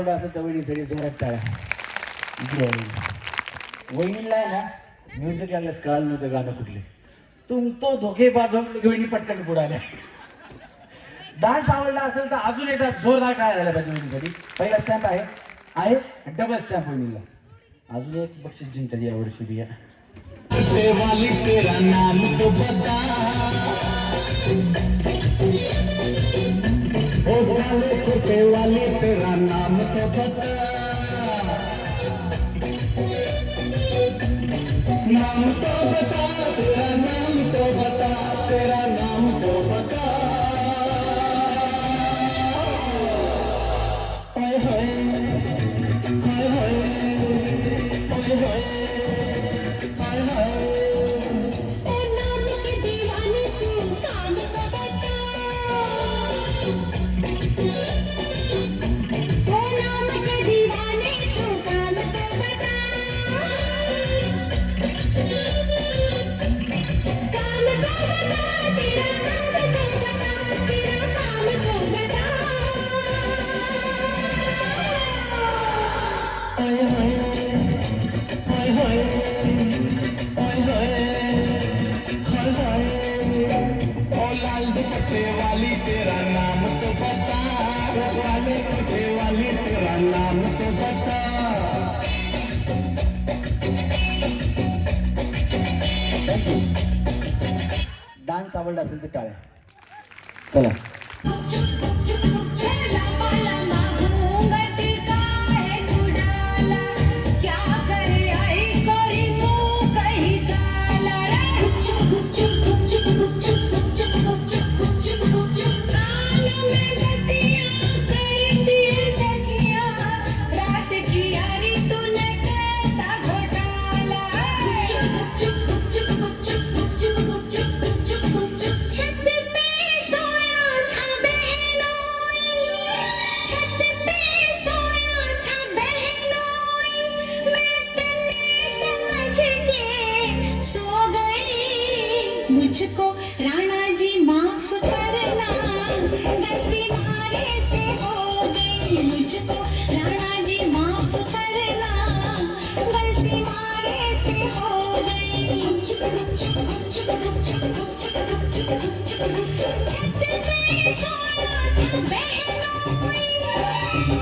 आवडलं असेल तर वहिनीसाठी जोरात टाळ्या. इकडे वहिनीला आहे ना म्युझिक लागल्यास कळालं नव्हतं गाणं कुठले. तुम तो धोकेबाज वहिनी पटकन पुढे आल्या. डान्स आवडला असेल तर अजून एकदा जोरदार टाळ्या झाल्या पाहिजे वहिनीसाठी. पहिला स्टॅम्प आहे डबल स्टॅम्प वहिनीला. अजून एक बक्षीस जिंकली यावर्षी बिया. वाली तेरा नाम तो बता, ओ वाले छोटे वाली तेरा नाम तो बता, नाम तो बता, तेरा नाम तो बता, तेरा नाम तो बता. हाय हाय हाय हाय हाय हाय. डान्स आवडला असेल तर टाळ्या. चला मुझको राणा जी माफ करना, गलती मारे से हो गई. मुझको राणा जी माफ करना, गलती मारे से हो गई. छत पे सोया था बहनोई,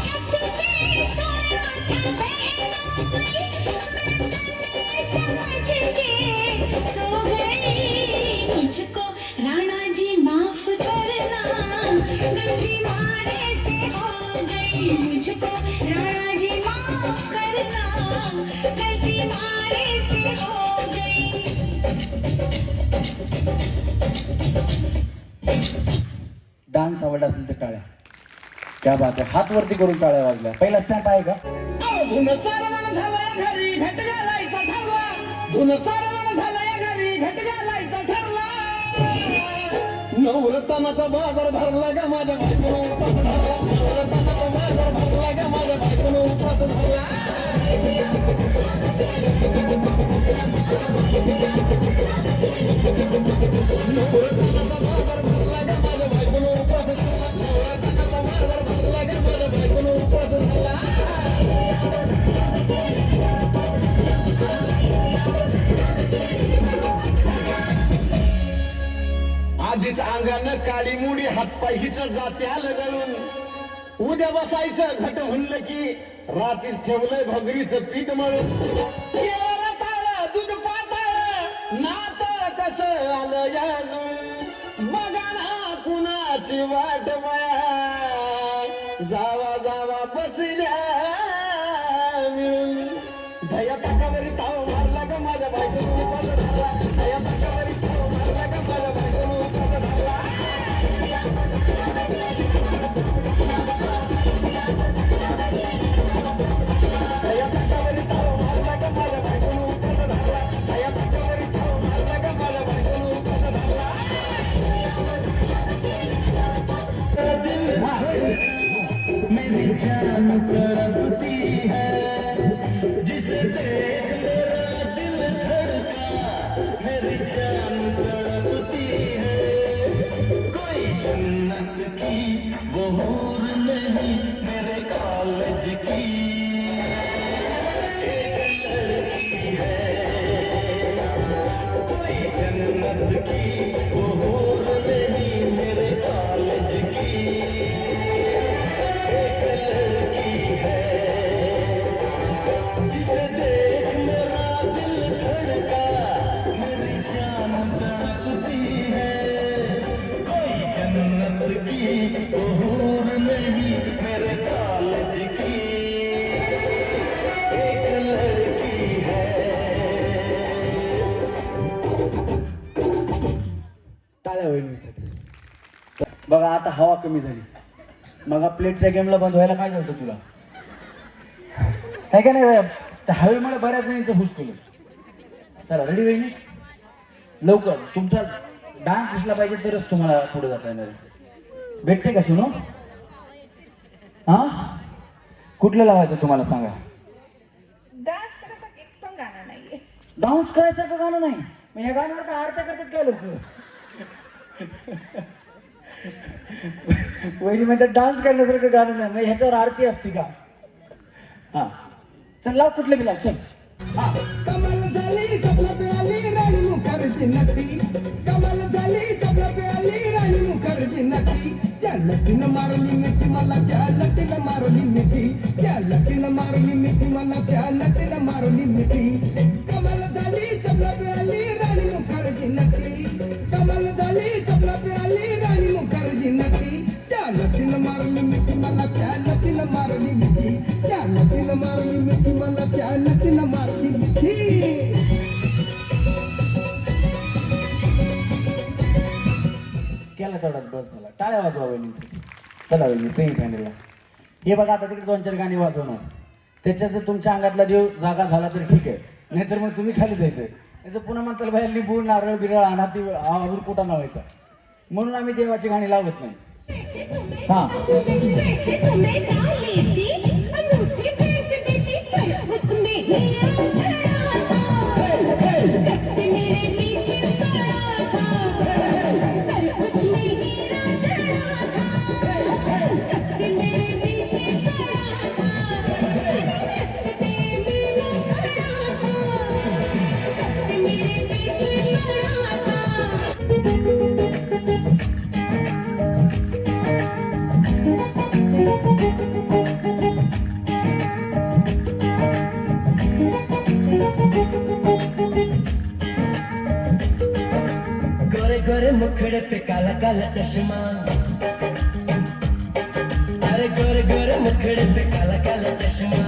छत पे सोया था बहनोई, समझ के सो गई. मुझको राणा जी माफ करना, गलती मारे से हो गई. मुझको राणा जी माफ करना, गलती मारे से हो गई. डान्स आवडला असेल तर टाळ्या. क्या बात आहे. हात वरती करून टाळ्या वाजल्या. पहिला स्टॅम्प आहे का? धुन सारवण झालंय घरी घट घालायचा ठरला, धुन सारवण झालंय घरी घट घालायचा ठरला. नवरत्नाचा बाजार भरला ग माझ्या बायकोनं उपास धरला, नवरत्नाचा बाजार भरला ग माझ्या बायकोनं उपास धरला. नवरत्नाचा बाजार भरला ग माझ्या बायकोनं उपास धरला, नवरत्नाचा बाजार भरला ग माझ्या बायकोनं उपास धरला. आधीच अंगानं काळी मुडी हातपाय हिच जात्याला गळून, उद्या बसायचं घट म्हणलं की रात्रीच ठेवलंय भगरीचं पीठ मळून. केळं ताळ दूध पाताळ नातं कसं आलं या जुळून, बघा ना कुणाची वाट बया, जावा जावा बसल्या मिळून. दया ताकावरी ताव मारला ग माझ्या बायकोनं उपास धरला, दया ताकावरी ताव मारला ग माझ्या बायकोनं उपास धरला. दया ताकावरी ताव मारला ग माझ्या बायकोनं उपास धरला, दया ताकावरी ताव मारला ग माझ्या बायकोनं उपास धरला. मेरी जान करती है जिसे देख मेरा दिल धड़का, मेरी जान बघा आता हवा कमी झाली. मग प्लेटच्या गेमला बंद व्हायला काय झालं तुला? आहे का नाही? त्या हवेमुळे बऱ्याच जणांचं हुस केलं. चला रेडी वहिनी, लवकर तुमचा डान्स दिसला पाहिजे तरच तुम्हाला पुढे जाता येणार आहे. भेटते का सुनो? हा, कुठलं लावायचं तुम्हाला सांगा. डान्स करायसारखं गाणं नाही. मग ह्या गाण्यावर काय आरत्या करतात काय लोक? वहिनी म्हणतात डान्स करण्यासारखं गाणं नाही, मग ह्याच्यावर आरती असते का? हा चल लाव, कुठलं बी लाव, चल. हा कमल झाली कमला प्याली राणी मुखर्जी नटी, कमल झाली कमला प्याली राणी मुखर्जी नटी. त्या नटीनं मारली मिठी मला, त्या नटीनं मारली मिठी, त्या नटीनं मारली मिठी मला, त्या नटीनं मारली मिठी. कमल झाली कमला प्याली राणी मुखर्जी नटी, कमल झाली कमला प्याली राणी मुखर्जी नटी. त्या नटीनं मारली मिठी मला, त्या नटीनं मारली मिठी, त्या नटीनं मारली मिठी मला, त्या नटीनं मारली मिठी. केला तेवढाच बस झाला. टाळ्या वाजवा वहिनींसाठी. चला वहिनी सेमी फायनलला. हे बघा आता तिकडे 2-4 गाणी वाजवणार. त्याच्यात जर तुमच्या अंगातला देव जागा झाला तर ठीक आहे, नाहीतर मग तुम्ही खाली जायचं. नाही तर पुन्हा म्हणताल बाहेर लिंबू नारळ बिरळ आणा, ती अजून कुठं लावायचा. म्हणून आम्ही देवाची गाणी लावत नाही. हा गोरे गोरे मुखड़े पे काला काला चश्मा, अरे गोरे गोरे मुखड़े पे काला काला चश्मा.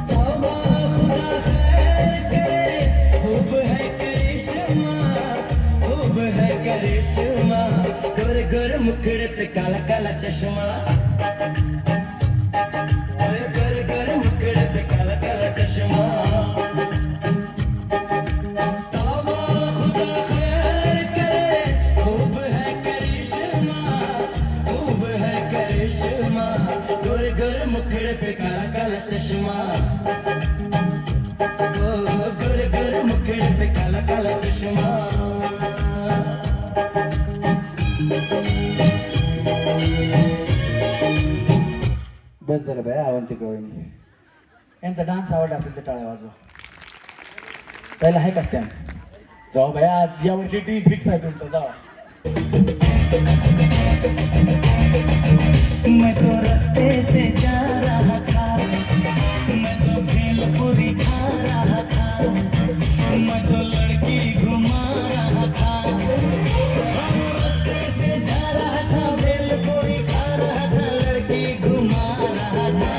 तौबा खुदा खैर करे, खूब है करिश्मा, खूब है करिश्मा. गोरे गोरे मुखड़े पे काला काला चश्मा, अरे गोरे गोरे मुखड़े पे काला काला चश्मा. गोरे गोरे मुखड़े पे काला काला चश्मा, गोरे गोरे मुखड़े पे काला काला चश्मा. बस झालं बाय. अवंतिका वहिनी यांचा डान्स आवडला असेल तर टाळ्या वाजवा. पहिला आहे का स्टँड? जाऊ बाय, आज यावर्षी टीम फिक्स आहे तुमचं. जावा. मैं तो रास्ते से जा रहा था, मैं तो भेलपुरी खा रहा था, मैं तो लड़की घुमा रहा था. रास्ते से जा रहा था, भेलपुरी खा रहा था, लड़की घुमा रहा था.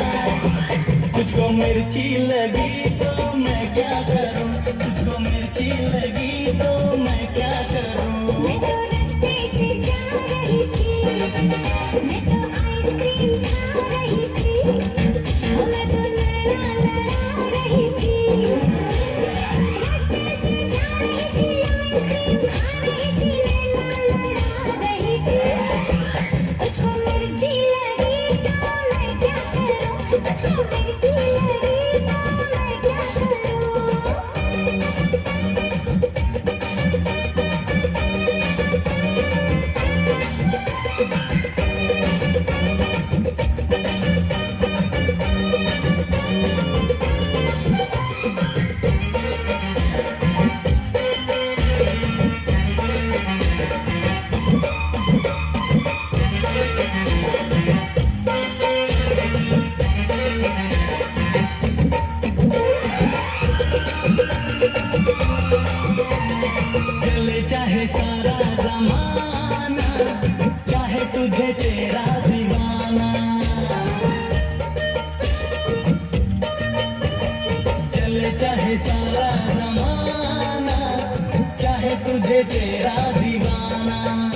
तुझको मिर्ची लगी तो मैं क्या करूं, तुझको मिर्ची लगी तो मैं क्या करूं. मैं तो रास्ते से जा रही थी, मैं तो आइसक्रीम खा रही थी, मैं तो लड़ा रही थी. रास्ते से जा रही थी, आइसक्रीम खा रही थी, लड़ा रही थी. तुझको मिर्ची लगी तो मैं क्या करूं, तुझको मिर्ची लगी तो मैं क्या करूं. जले चाहे सारा जमाना, चाहे तुझे तेरा दीवाना. जले चाहे सारा जमाना, चाहे तुझे तेरा दीवाना.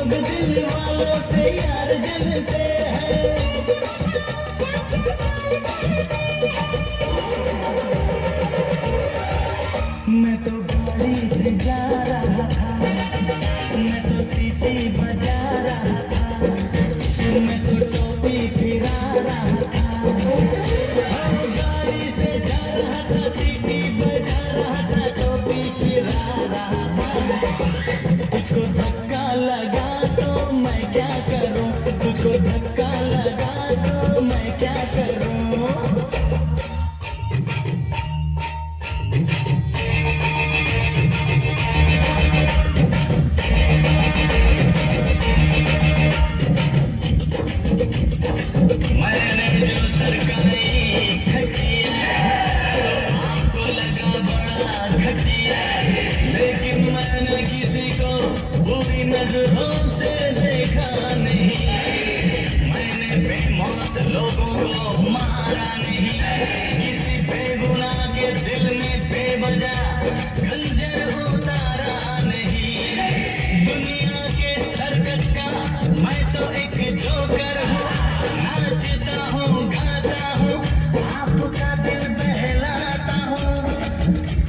लोग दिल वालों से यार जलते हैं। मैं तो गाड़ी से जा रहा था, मैं तो सीटी बजा रहा था, मैं तो टोपी फिरा रहा था। गाड़ी से जा रहा था, सीटी बजा रहा था, टोपी फिरा रहा था। तुझको धक्का लगा तो मैं क्या करूं, तुझको धक्का लगा तो मैं क्या करूं। मैंने जो सरकारी खटिया आपको लगा बड़ा घटिया, लेकिन मैंने किसी को बुरी नजरों से देखा नहीं। मैंने बेमौत लोगों को मारा नहीं, किसी बेगुनाह के दिल में बेवजह खंजर उतारा नहीं। दुनिया के सर्कस का मैं तो एक जोकर हूँ, नाचता हूँ गाता हूँ, आपका दिल बहलाता हूँ।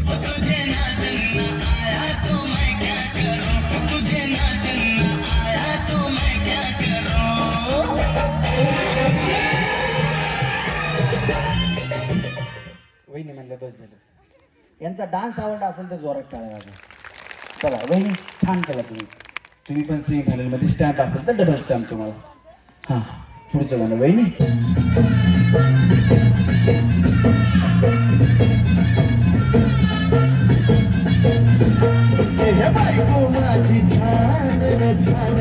और तुझे नाचना आया तो मैं क्या करूँ, तुझे नाचना आया तो मैं क्या करूँ। वहिनी म्हणलं बस झालं. यांचा डान्स आवडला असेल तर जोरात टाळ्या वाजवा. चला वहिनी छान केला तुम्ही. तुम्ही पण सेमीफायनलमध्ये स्टॅम्प असेल तर डबल स्टॅम्प तुम्हाला. हां पुढचं गाणं वहिनी. हे बायको माझी छान रे छान,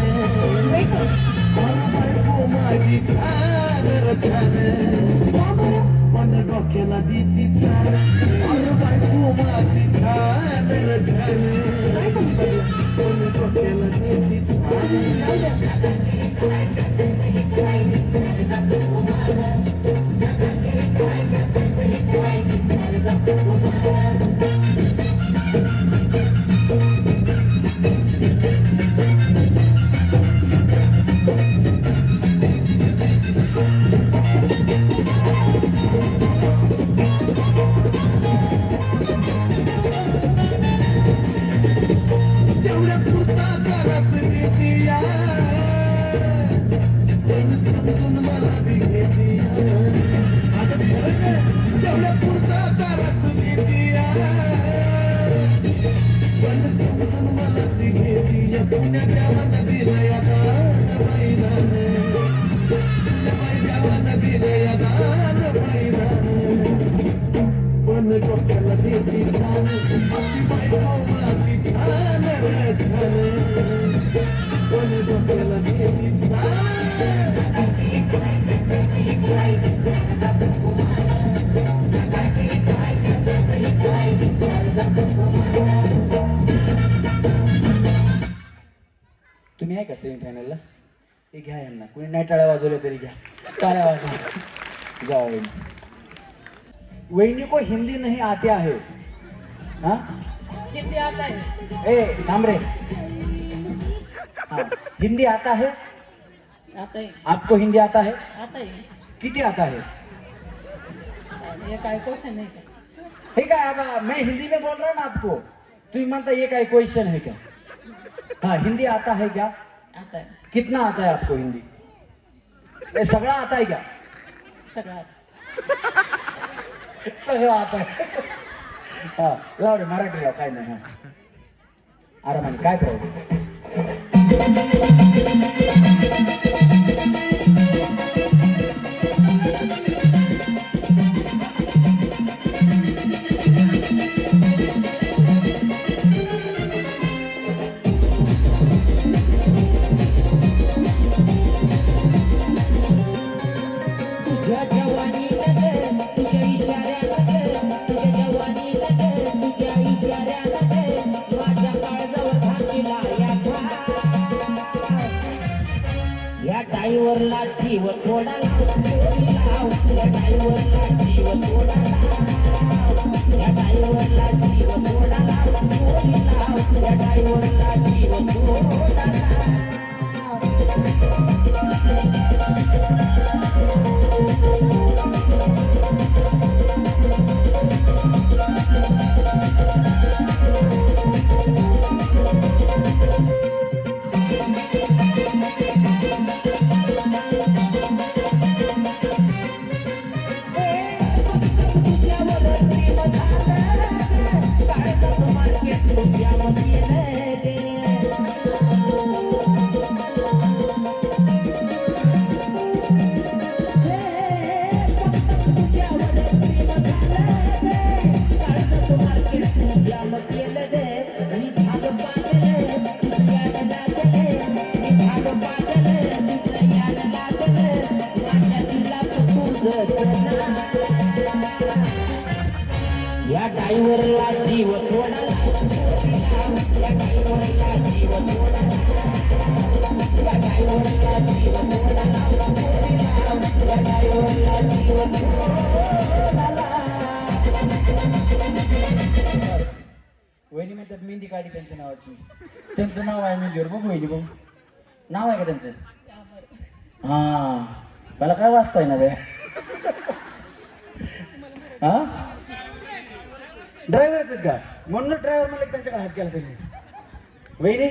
बायको माझी छान रे छान, पण डोक्याला देती छान. बायको माझी छान रे छान, पण डोक्याला देती तेवढ्या पुरता रस घेतिया, पण समजून मला बी घेतिया. आता खरं काय तेवढ्या पुरता रस घेतिया, पण समजून मला बी घेतिया. पुण्या देवानं दिलंय आता मैदान, बाई देवानं दिलंय आता मैदान, पण डोक्याला देती छान. अशी बायको माझी छान रे छान, पण डोक्याला देती छान. तुम्ही आहे का सेमीफायनलला? हे घ्या यांना. कुणी नाही टाळ्या वाजवल्या तरी घ्या, टाळ्या वाजवा. जाओ वहिनी. वहिनी को हिंदी नहीं आते आहे. हाँ हिंदी आता है? ए थांब रे. हाँ हिंदी आता है? आता है. आपको हिंदी आता है? आता है. किती आता है? ये काय क्वेश्चन है क्या? हे काय अब मैं हिंदी में बोल रहा हूँ ना आपको, तुम्ही म्हणता ये काय क्वेश्चन है क्या? हाँ हिंदी आता है क्या? आता है. कितना आता है आपको हिंदी? ये सगळा आता है क्या? सगळं सगळं आता आहे. हा लाव रे मराठी लाव, काय नाही. हा आरामाने काय प्रॉब्लेम. तुझ्या जवानी तुझ्या इशाऱ्यात, तुझ्या जवानी तुझ्या इशाऱ्यात, माझ्या काळजावर घातला या टाईवरला जीव थोडा लाव, या टाईवरला जीव थोडा लाव, या टाईवरला जीव थोडा लाव, या टाईवरला जीव थोडा लाव. वहिनी म्हणतात मेहंदी काढी त्यांच्या नावाची. त्यांचं नाव आहे मेहंदीवर. बघ वहिनी, बघ नाव आहे का त्यांचं? हा, मला काय वाचताय ना बे? हा, ड्रायव्हरच का? म्हणून ड्रायव्हर मला त्यांच्याकडे हात केला त्यांनी. वहिनी